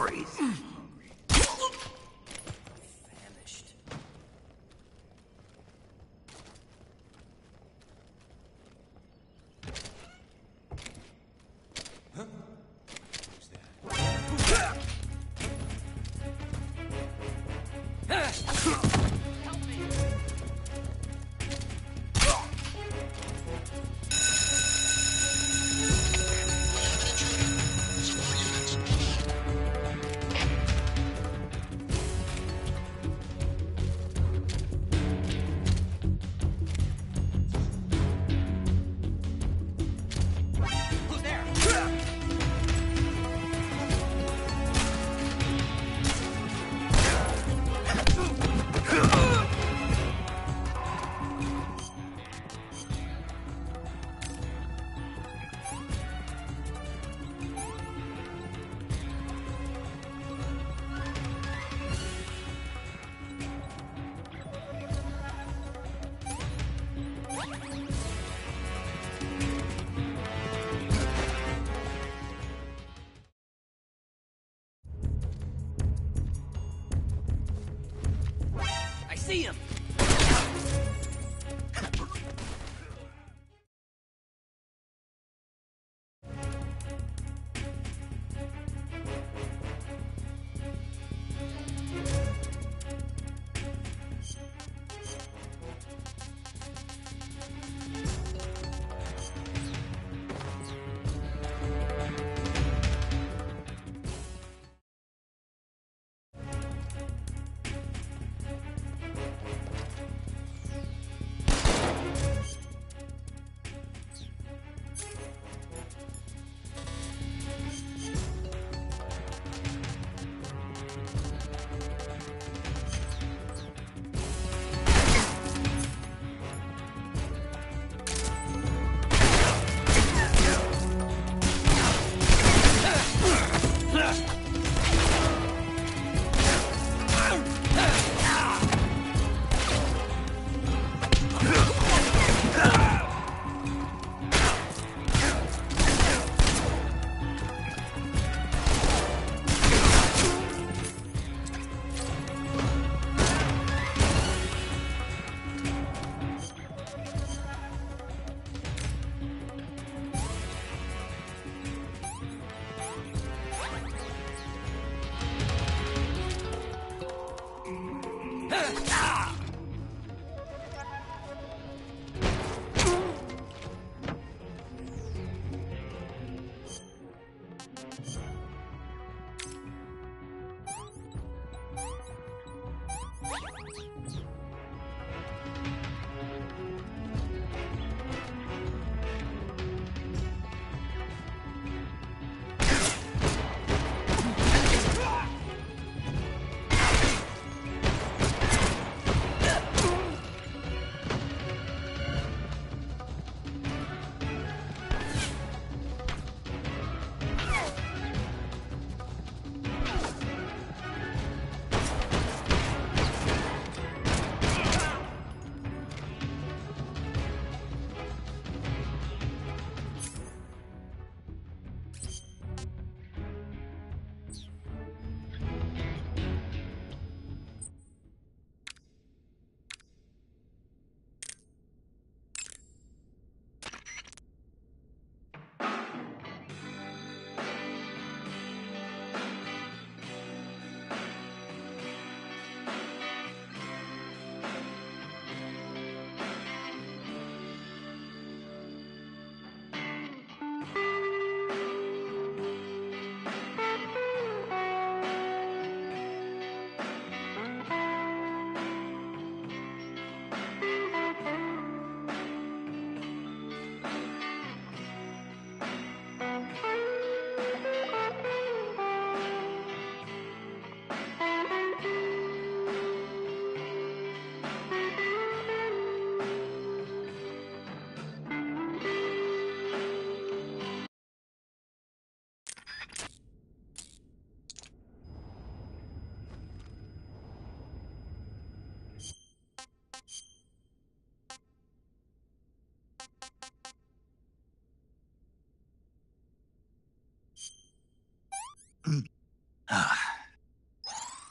stories. Famished. I see him!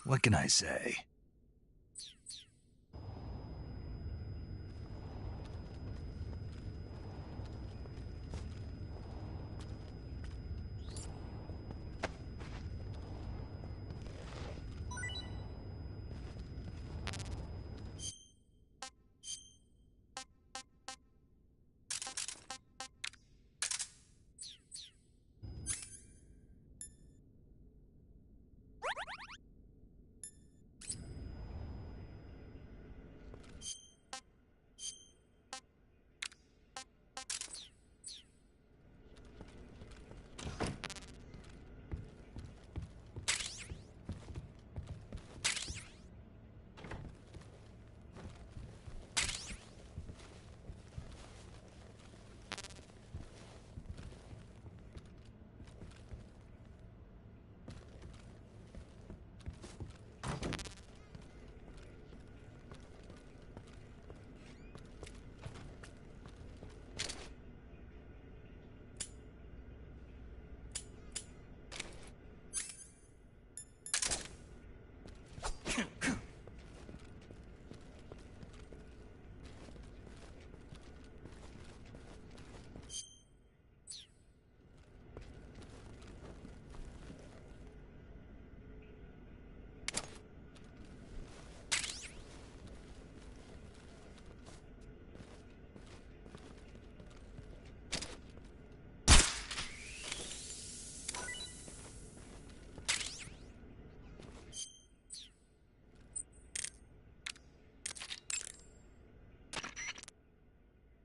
What can I say?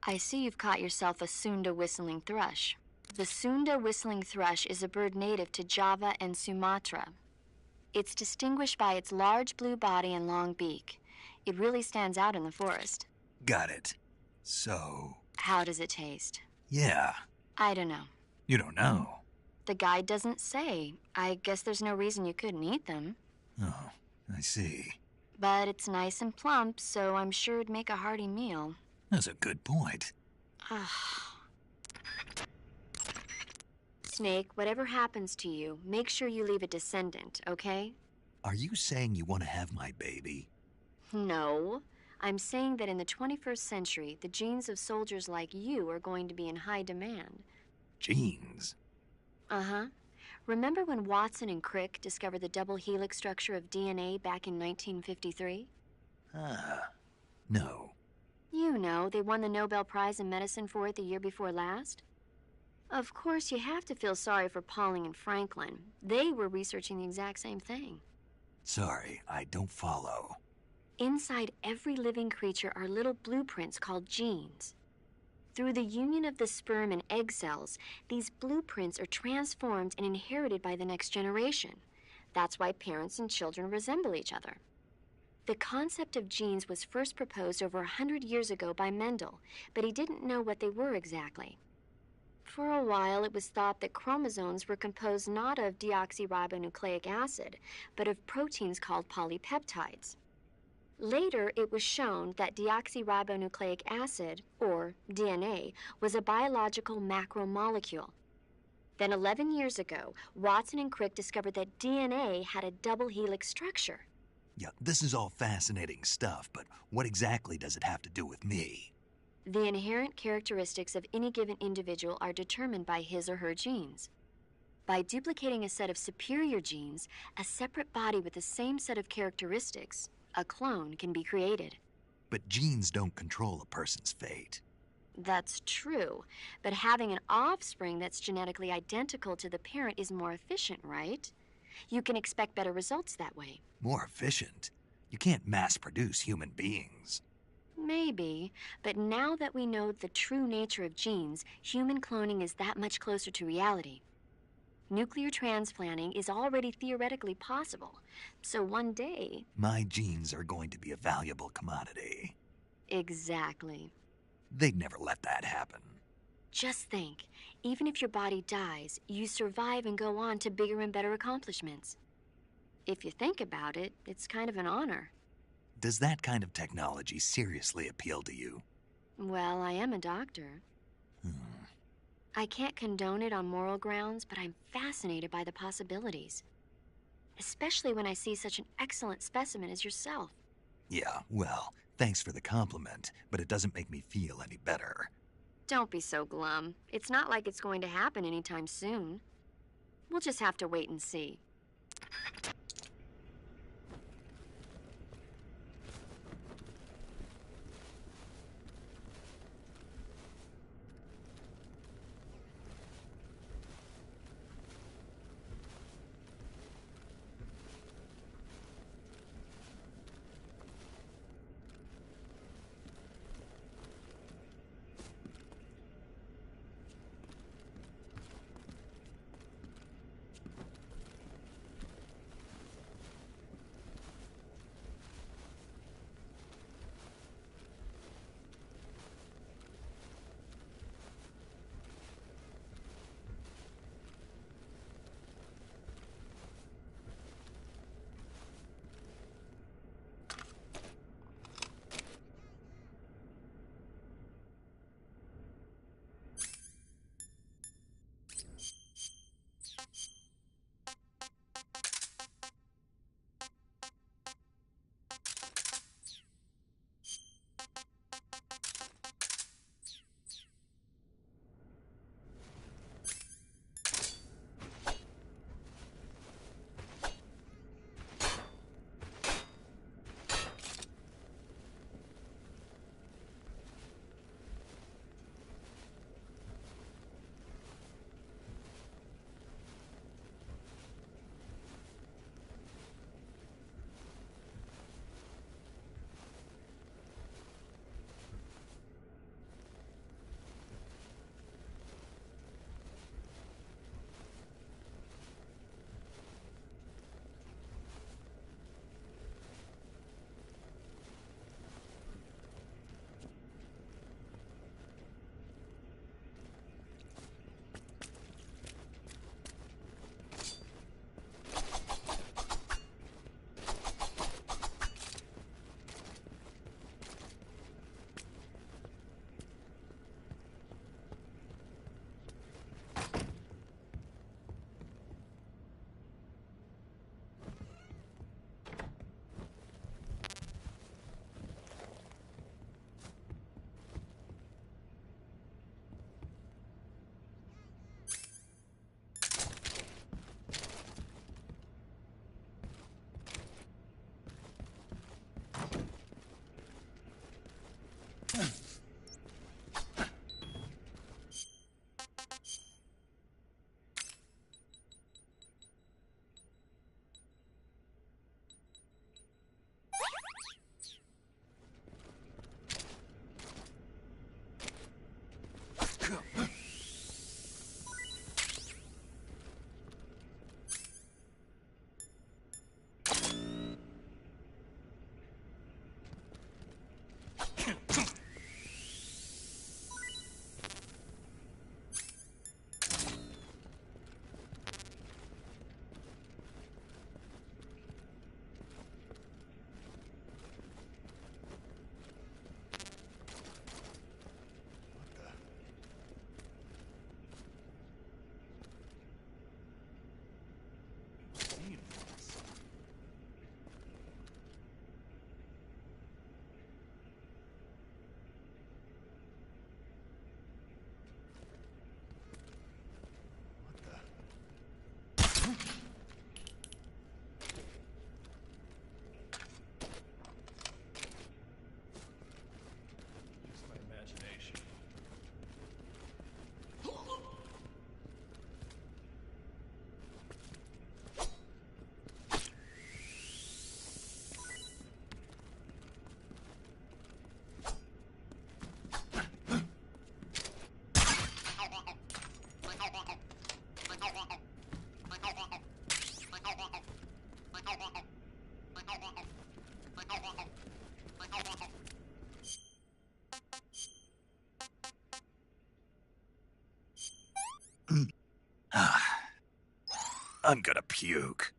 I see you've caught yourself a Sunda whistling thrush. The Sunda whistling thrush is a bird native to Java and Sumatra. It's distinguished by its large blue body and long beak. It really stands out in the forest. Got it. So... How does it taste? yeah. I don't know. You don't know? The guide doesn't say. I guess there's no reason you couldn't eat them. Oh, I see. But it's nice and plump, so I'm sure it'd make a hearty meal. That's a good point. Snake, whatever happens to you, make sure you leave a descendant, okay? Are you saying you want to have my baby? No. I'm saying that in the 21st century, the genes of soldiers like you are going to be in high demand. Genes? Uh-huh. Remember when Watson and Crick discovered the double helix structure of DNA back in 1953? No. You know, they won the Nobel Prize in Medicine for it the year before last. Of course, you have to feel sorry for Pauling and Franklin. They were researching the exact same thing. Sorry, I don't follow. Inside every living creature are little blueprints called genes. Through the union of the sperm and egg cells, these blueprints are transformed and inherited by the next generation. That's why parents and children resemble each other. The concept of genes was first proposed over 100 years ago by Mendel, but he didn't know what they were exactly. For a while, it was thought that chromosomes were composed not of deoxyribonucleic acid, but of proteins called polypeptides. Later, it was shown that deoxyribonucleic acid, or DNA, was a biological macromolecule. Then 11 years ago, Watson and Crick discovered that DNA had a double helix structure. Yeah, this is all fascinating stuff, but what exactly does it have to do with me? The inherent characteristics of any given individual are determined by his or her genes. By duplicating a set of superior genes, a separate body with the same set of characteristics, a clone, can be created. But genes don't control a person's fate. That's true, but having an offspring that's genetically identical to the parent is more efficient, right? You can expect better results that way. More efficient? You can't mass-produce human beings. Maybe, but now that we know the true nature of genes, human cloning is that much closer to reality. Nuclear transplanting is already theoretically possible, so one day... My genes are going to be a valuable commodity. Exactly. They'd never let that happen. Just think, even if your body dies, you survive and go on to bigger and better accomplishments. If you think about it, it's kind of an honor. Does that kind of technology seriously appeal to you? Well, I am a doctor. I can't condone it on moral grounds, but I'm fascinated by the possibilities. especially when I see such an excellent specimen as yourself. Yeah, well, thanks for the compliment, but it doesn't make me feel any better. Don't be so glum. It's not like it's going to happen anytime soon. We'll just have to wait and see. I'm gonna puke.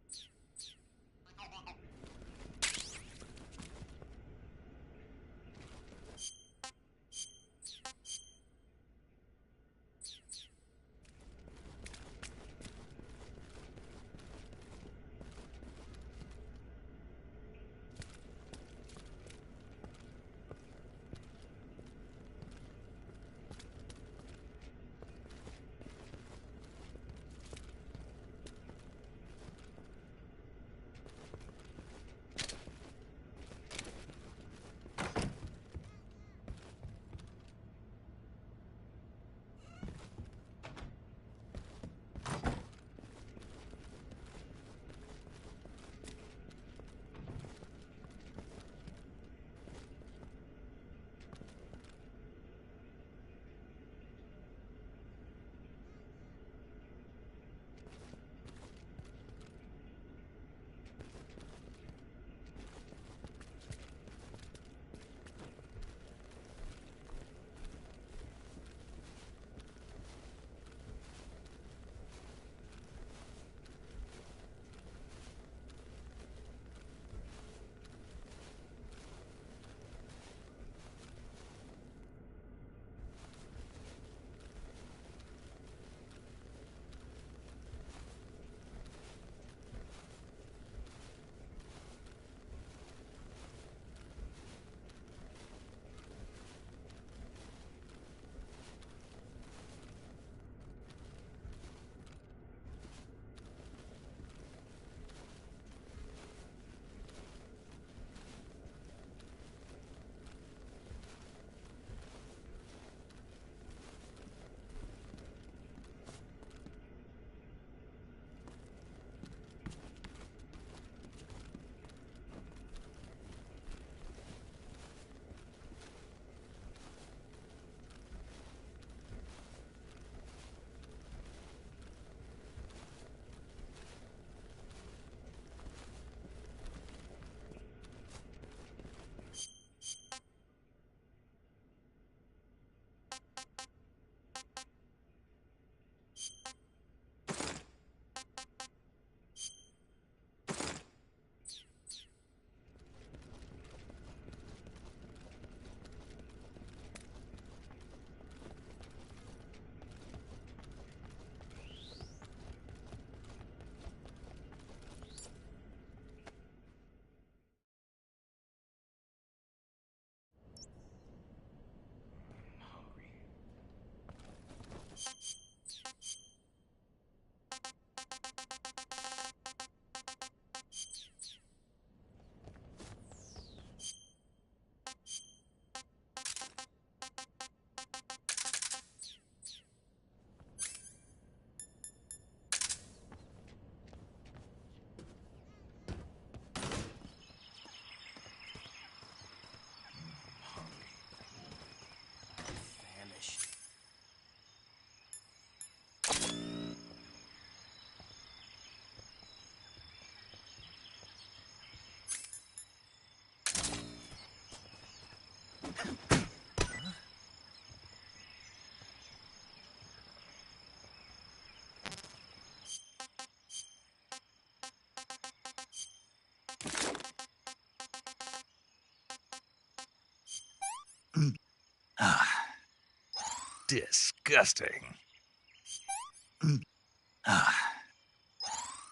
Disgusting.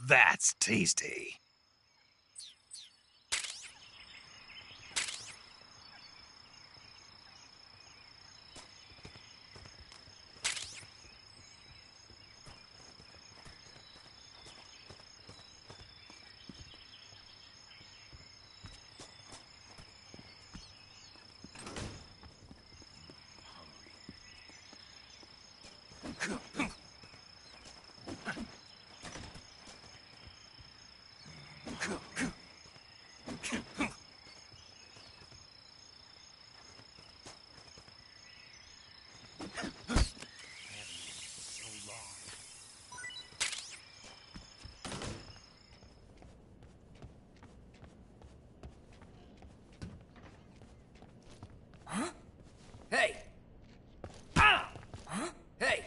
That's tasty. Hey! Ah! Huh? Hey!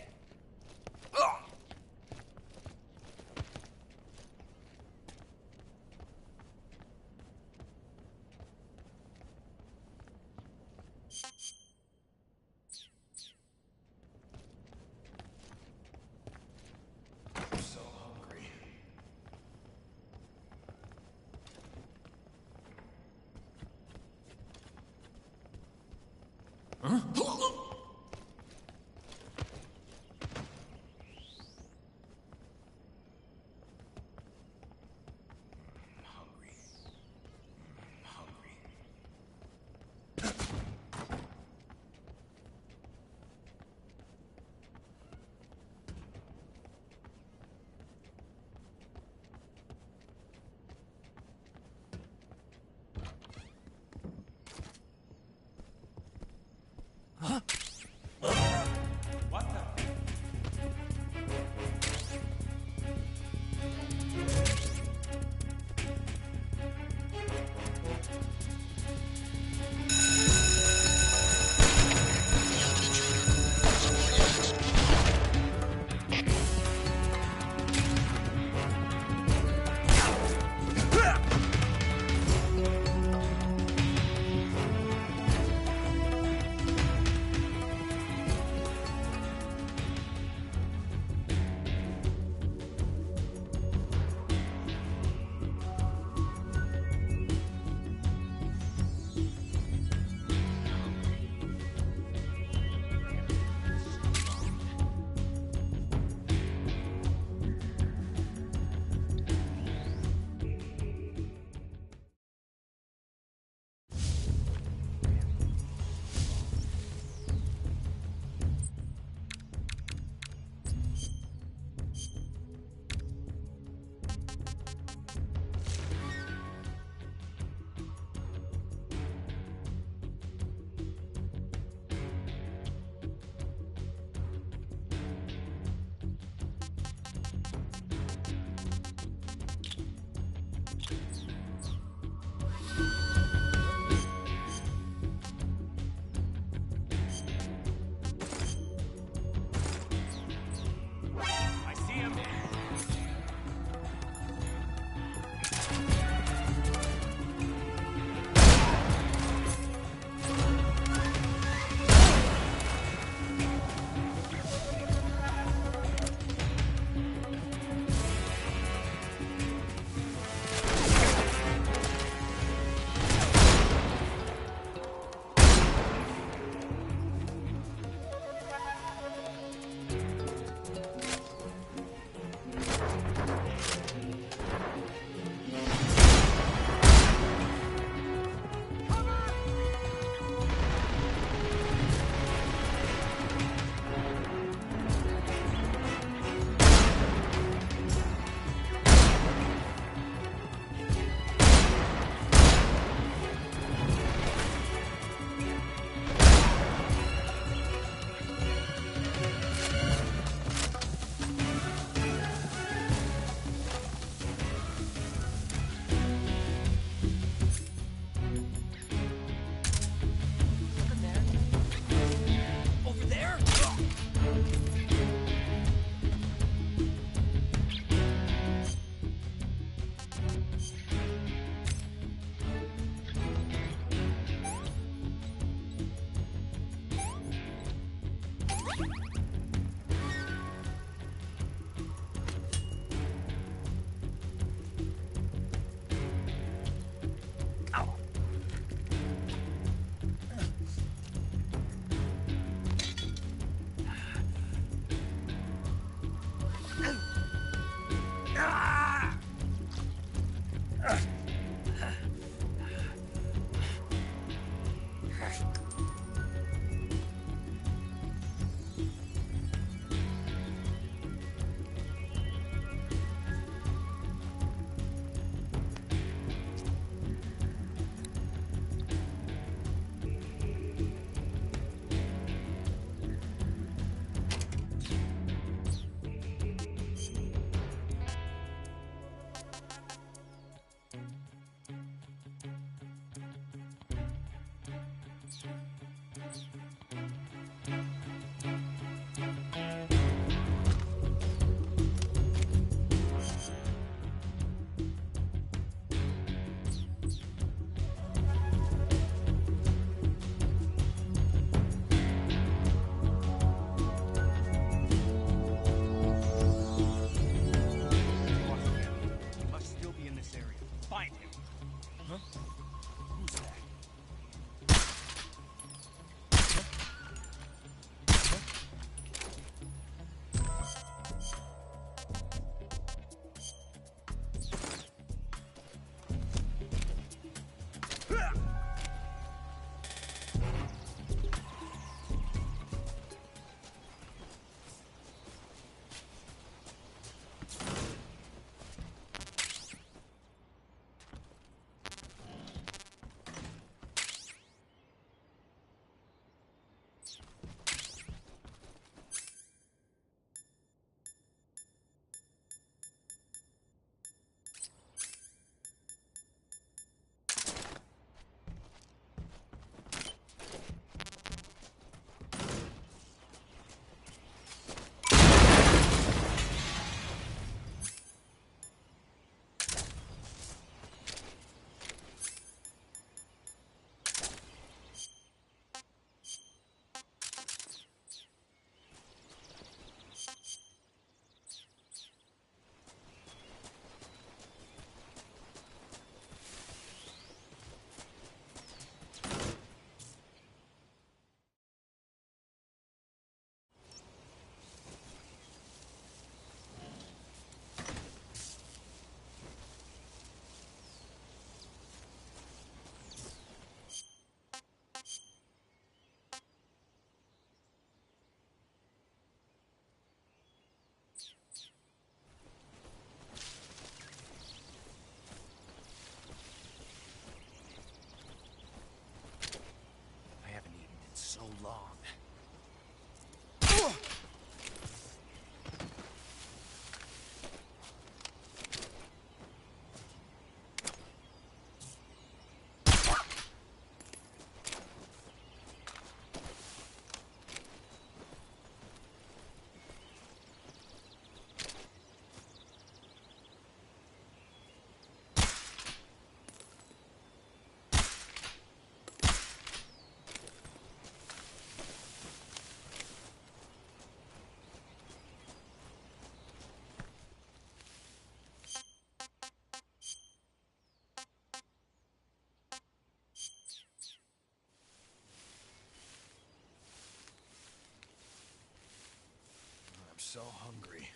so hungry.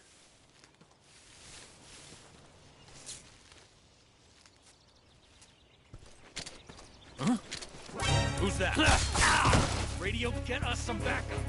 Huh? Who's that? Radio, get us some backup.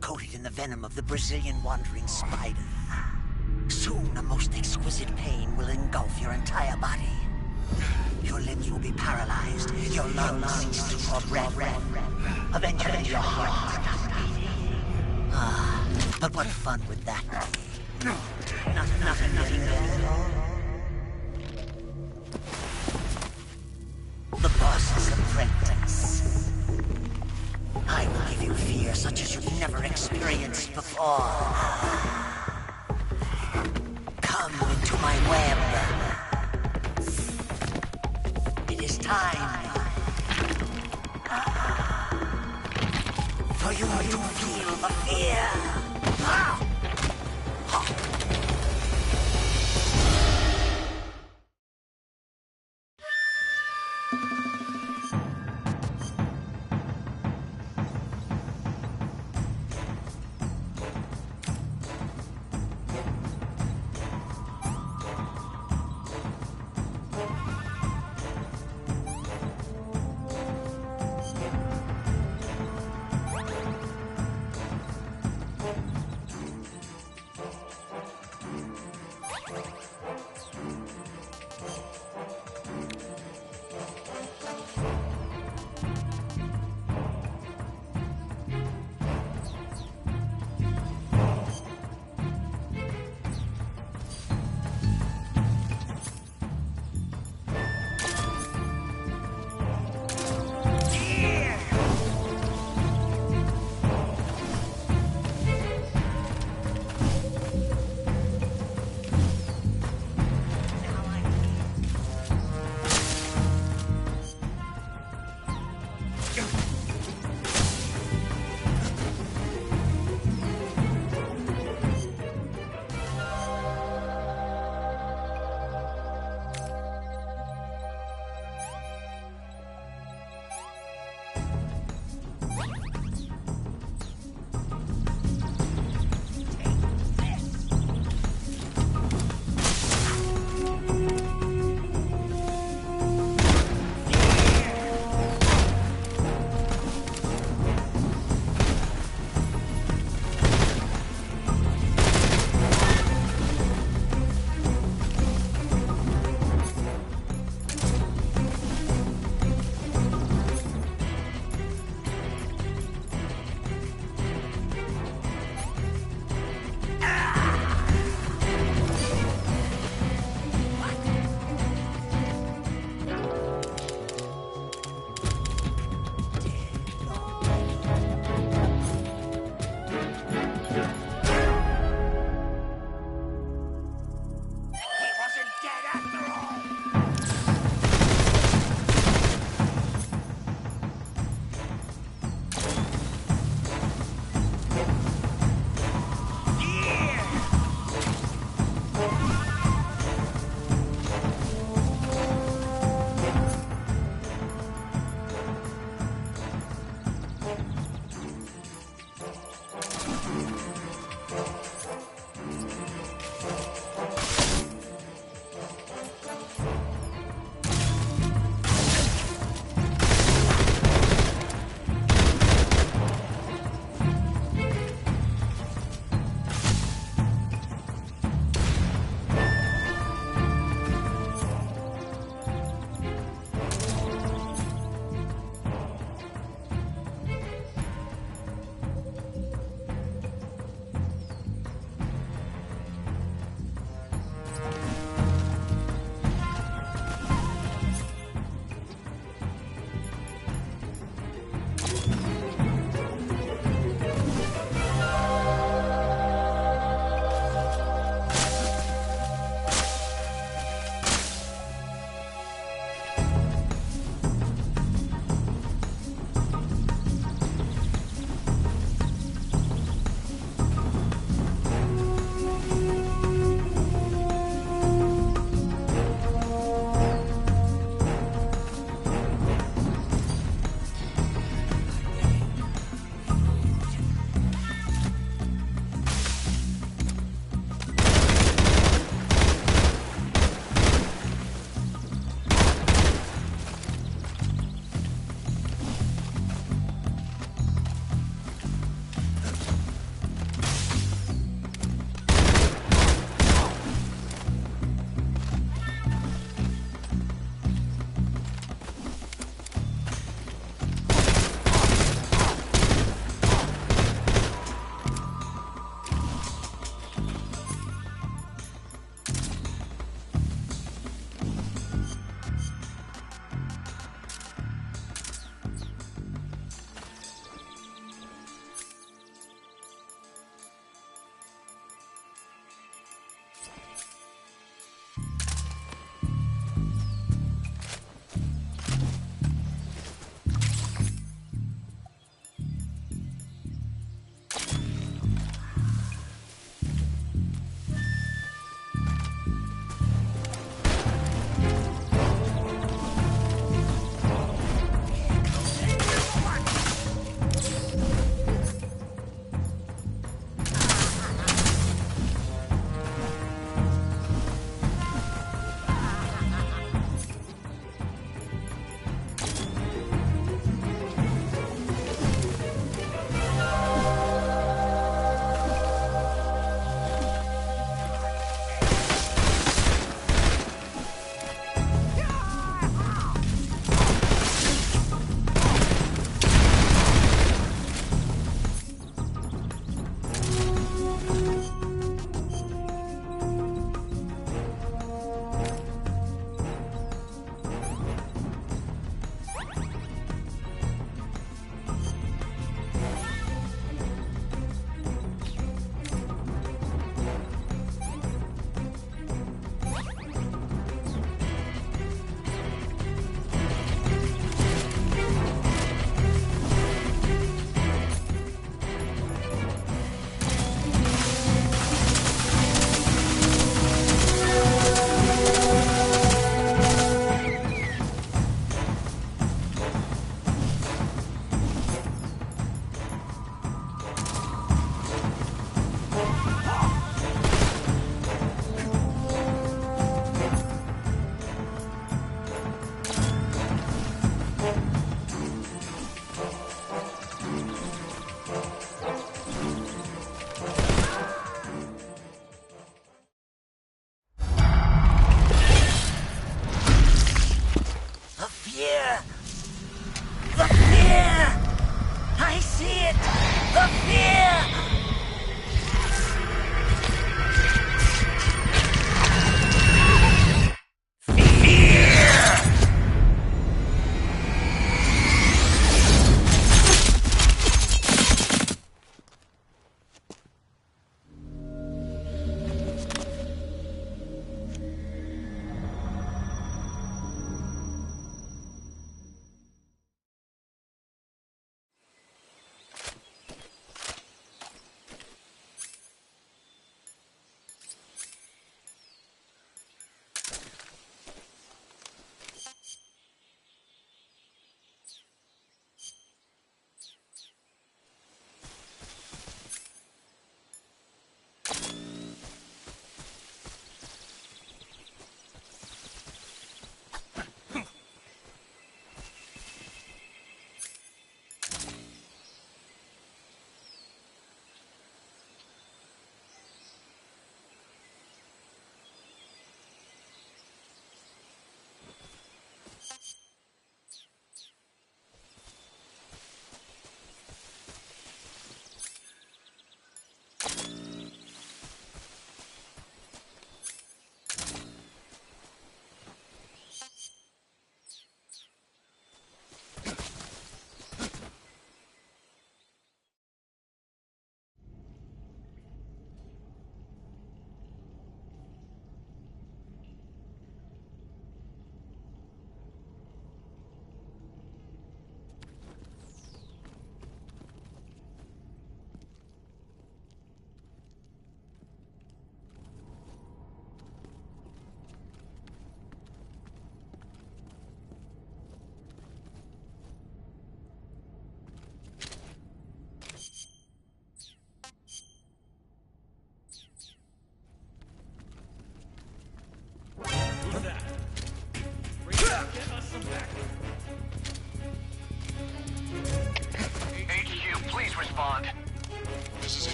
Coated in the venom of the Brazilian wandering spider. Soon a most exquisite pain will engulf your entire body. Your limbs will be paralyzed, your lungs cease to draw breath. Eventually your heart will stop beating. But what fun would that be? Nothing getting better. The boss's apprentice. I will give you fear such as you've never experienced before. Come into my web. It is time for you to feel the fear.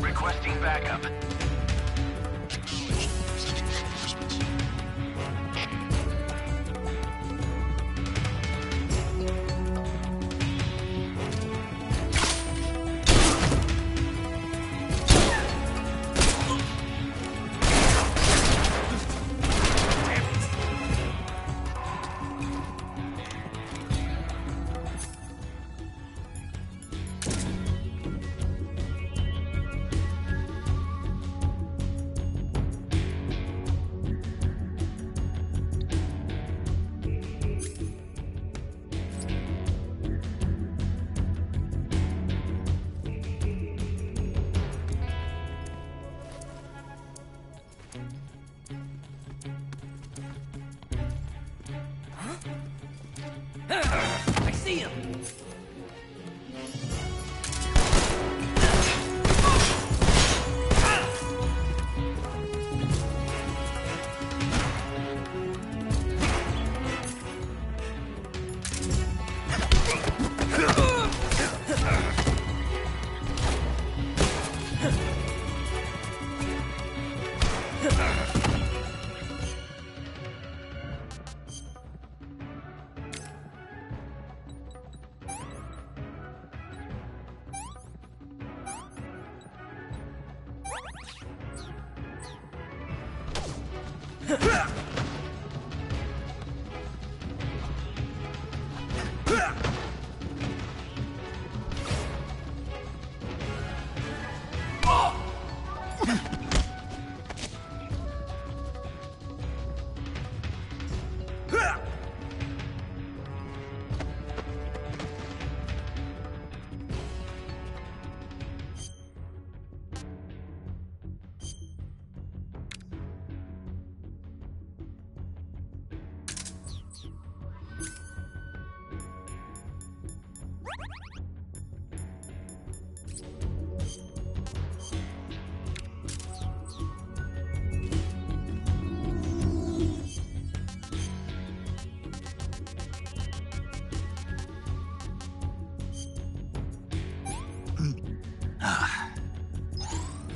Requesting backup. Acknowledged. Sending reinforcements. I see him!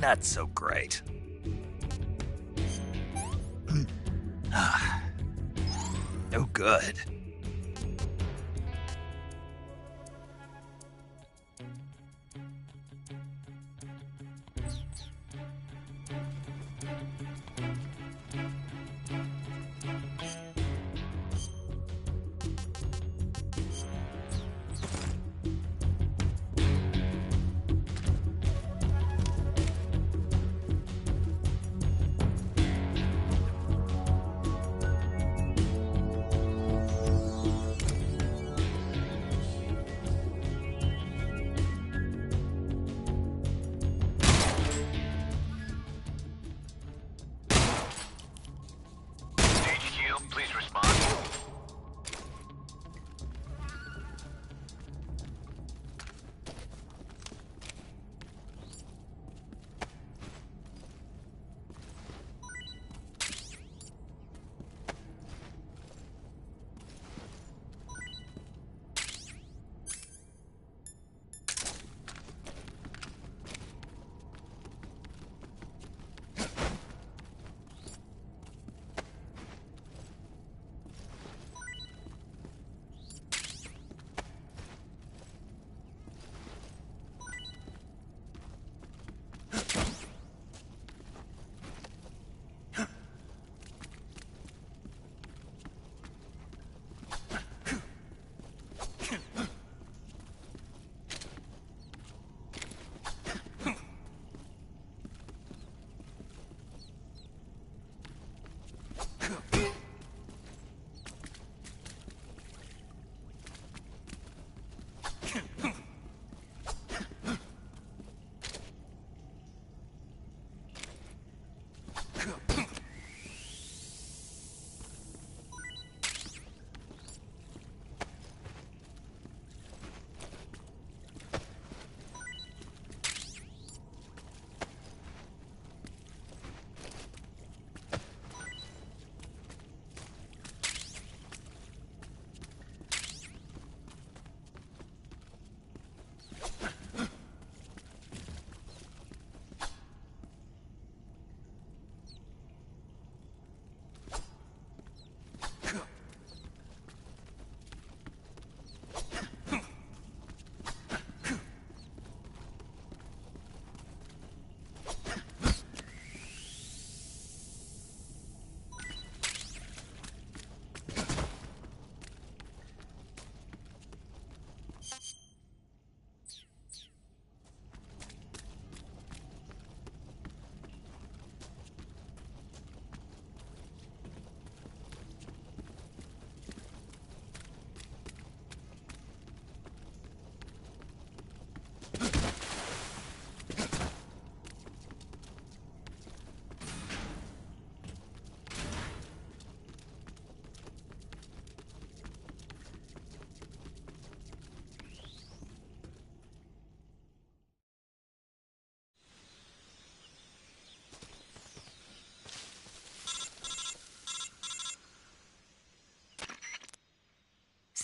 Not so great. No good.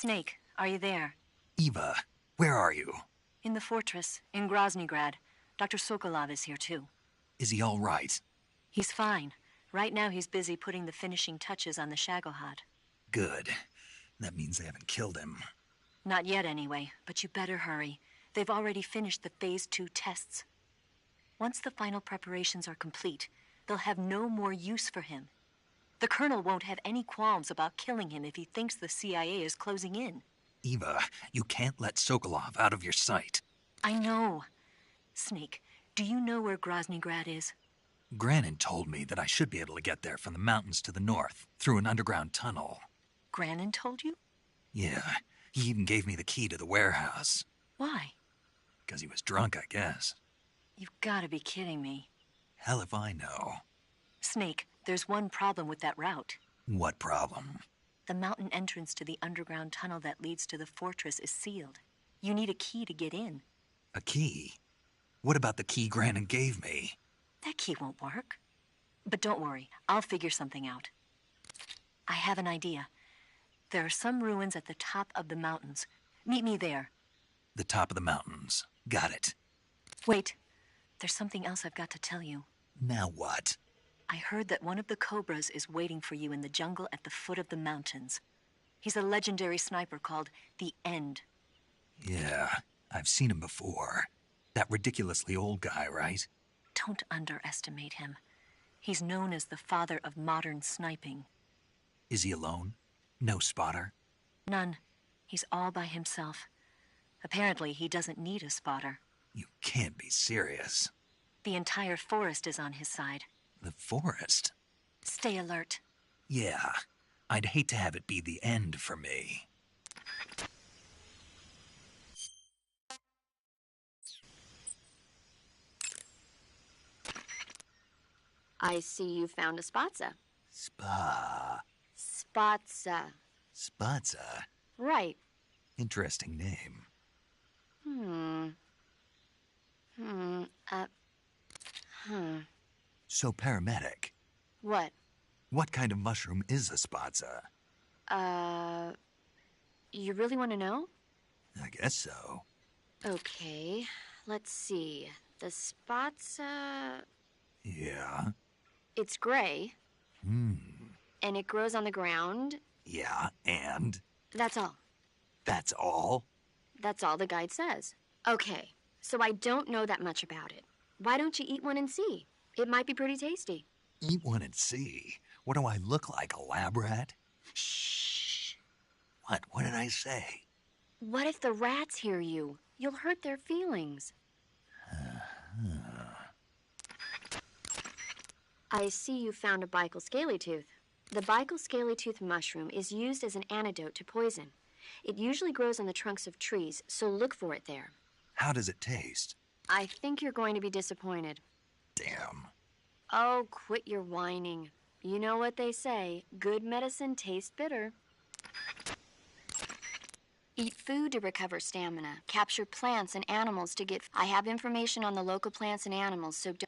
Snake, are you there? Eva, where are you? In the fortress, in Groznygrad. Dr. Sokolov is here, too. Is he all right? He's fine. Right now he's busy putting the finishing touches on the Shagohod. Good. That means they haven't killed him. Not yet, anyway, but you better hurry. They've already finished the Phase 2 tests. Once the final preparations are complete, they'll have no more use for him. The Colonel won't have any qualms about killing him if he thinks the CIA is closing in. Eva, you can't let Sokolov out of your sight. I know. Snake, do you know where Groznygrad is? Granin told me that I should be able to get there from the mountains to the north, through an underground tunnel. Granin told you? Yeah, he even gave me the key to the warehouse. Why? Because he was drunk, I guess. You've got to be kidding me. Hell if I know. Snake, there's one problem with that route. What problem? The mountain entrance to the underground tunnel that leads to the fortress is sealed. You need a key to get in. A key? What about the key Granin gave me? That key won't work. But don't worry, I'll figure something out. I have an idea. There are some ruins at the top of the mountains. Meet me there. The top of the mountains. Got it. Wait, there's something else I've got to tell you. Now what? I heard that one of the Cobras is waiting for you in the jungle at the foot of the mountains. He's a legendary sniper called the End. Yeah, I've seen him before. That ridiculously old guy, right? Don't underestimate him. He's known as the father of modern sniping. Is he alone? No spotter? None. He's all by himself. Apparently, he doesn't need a spotter. You can't be serious. The entire forest is on his side. The forest? Stay alert. Yeah, I'd hate to have it be the end for me. I see you found a Spatza. Spatza. Spatza? Right. Interesting name. So, paramedic. What? What kind of mushroom is a Spatza? You really want to know? I guess so. Okay, let's see. The Spatza... Yeah? It's gray. And it grows on the ground. Yeah, and? That's all. That's all? That's all the guide says. Okay, so I don't know that much about it. Why don't you eat one and see? It might be pretty tasty. Eat one and see? What do I look like, a lab rat? Shh. What? What did I say? What if the rats hear you? You'll hurt their feelings. I see you found a Bicol scaly tooth. The Bicol scaly tooth mushroom is used as an antidote to poison. It usually grows on the trunks of trees, so look for it there. How does it taste? I think you're going to be disappointed. Damn. Oh, quit your whining. You know what they say, good medicine tastes bitter. Eat food to recover stamina. Capture plants and animals to get... I have information on the local plants and animals, so don't...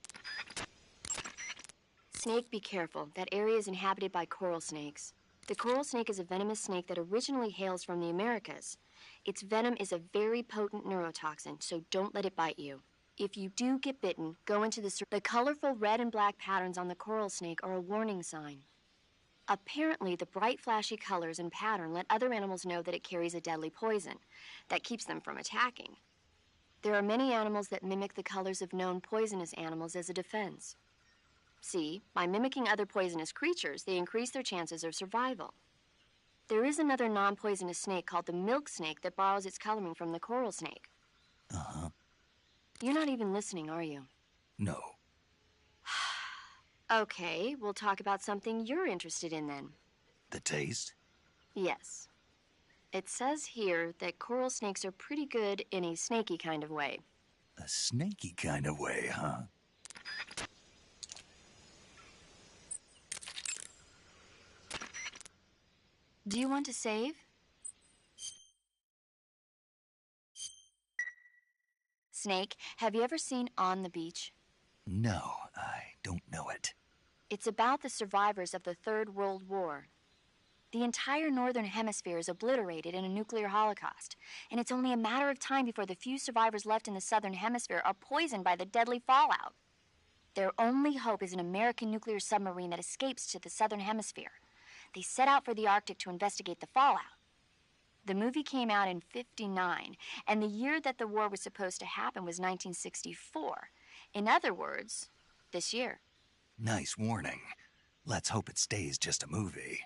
Snake, be careful. That area is inhabited by coral snakes. The coral snake is a venomous snake that originally hails from the Americas. Its venom is a very potent neurotoxin, so don't let it bite you. If you do get bitten, go into the colorful red and black patterns on the coral snake are a warning sign. Apparently, the bright, flashy colors and pattern let other animals know that it carries a deadly poison that keeps them from attacking. There are many animals that mimic the colors of known poisonous animals as a defense. See, by mimicking other poisonous creatures, they increase their chances of survival. There is another non-poisonous snake called the milk snake that borrows its coloring from the coral snake. Uh-huh. You're not even listening, are you? No. Okay, we'll talk about something you're interested in then. The taste? Yes. It says here that coral snakes are pretty good in a snaky kind of way. A snaky kind of way, huh? Do you want to save? Snake, have you ever seen On the Beach? No, I don't know it. It's about the survivors of the Third World War. The entire northern hemisphere is obliterated in a nuclear holocaust, and it's only a matter of time before the few survivors left in the southern hemisphere are poisoned by the deadly fallout. Their only hope is an American nuclear submarine that escapes to the southern hemisphere. They set out for the Arctic to investigate the fallout. The movie came out in '59, and the year that the war was supposed to happen was 1964. In other words, this year. Nice warning. Let's hope it stays just a movie.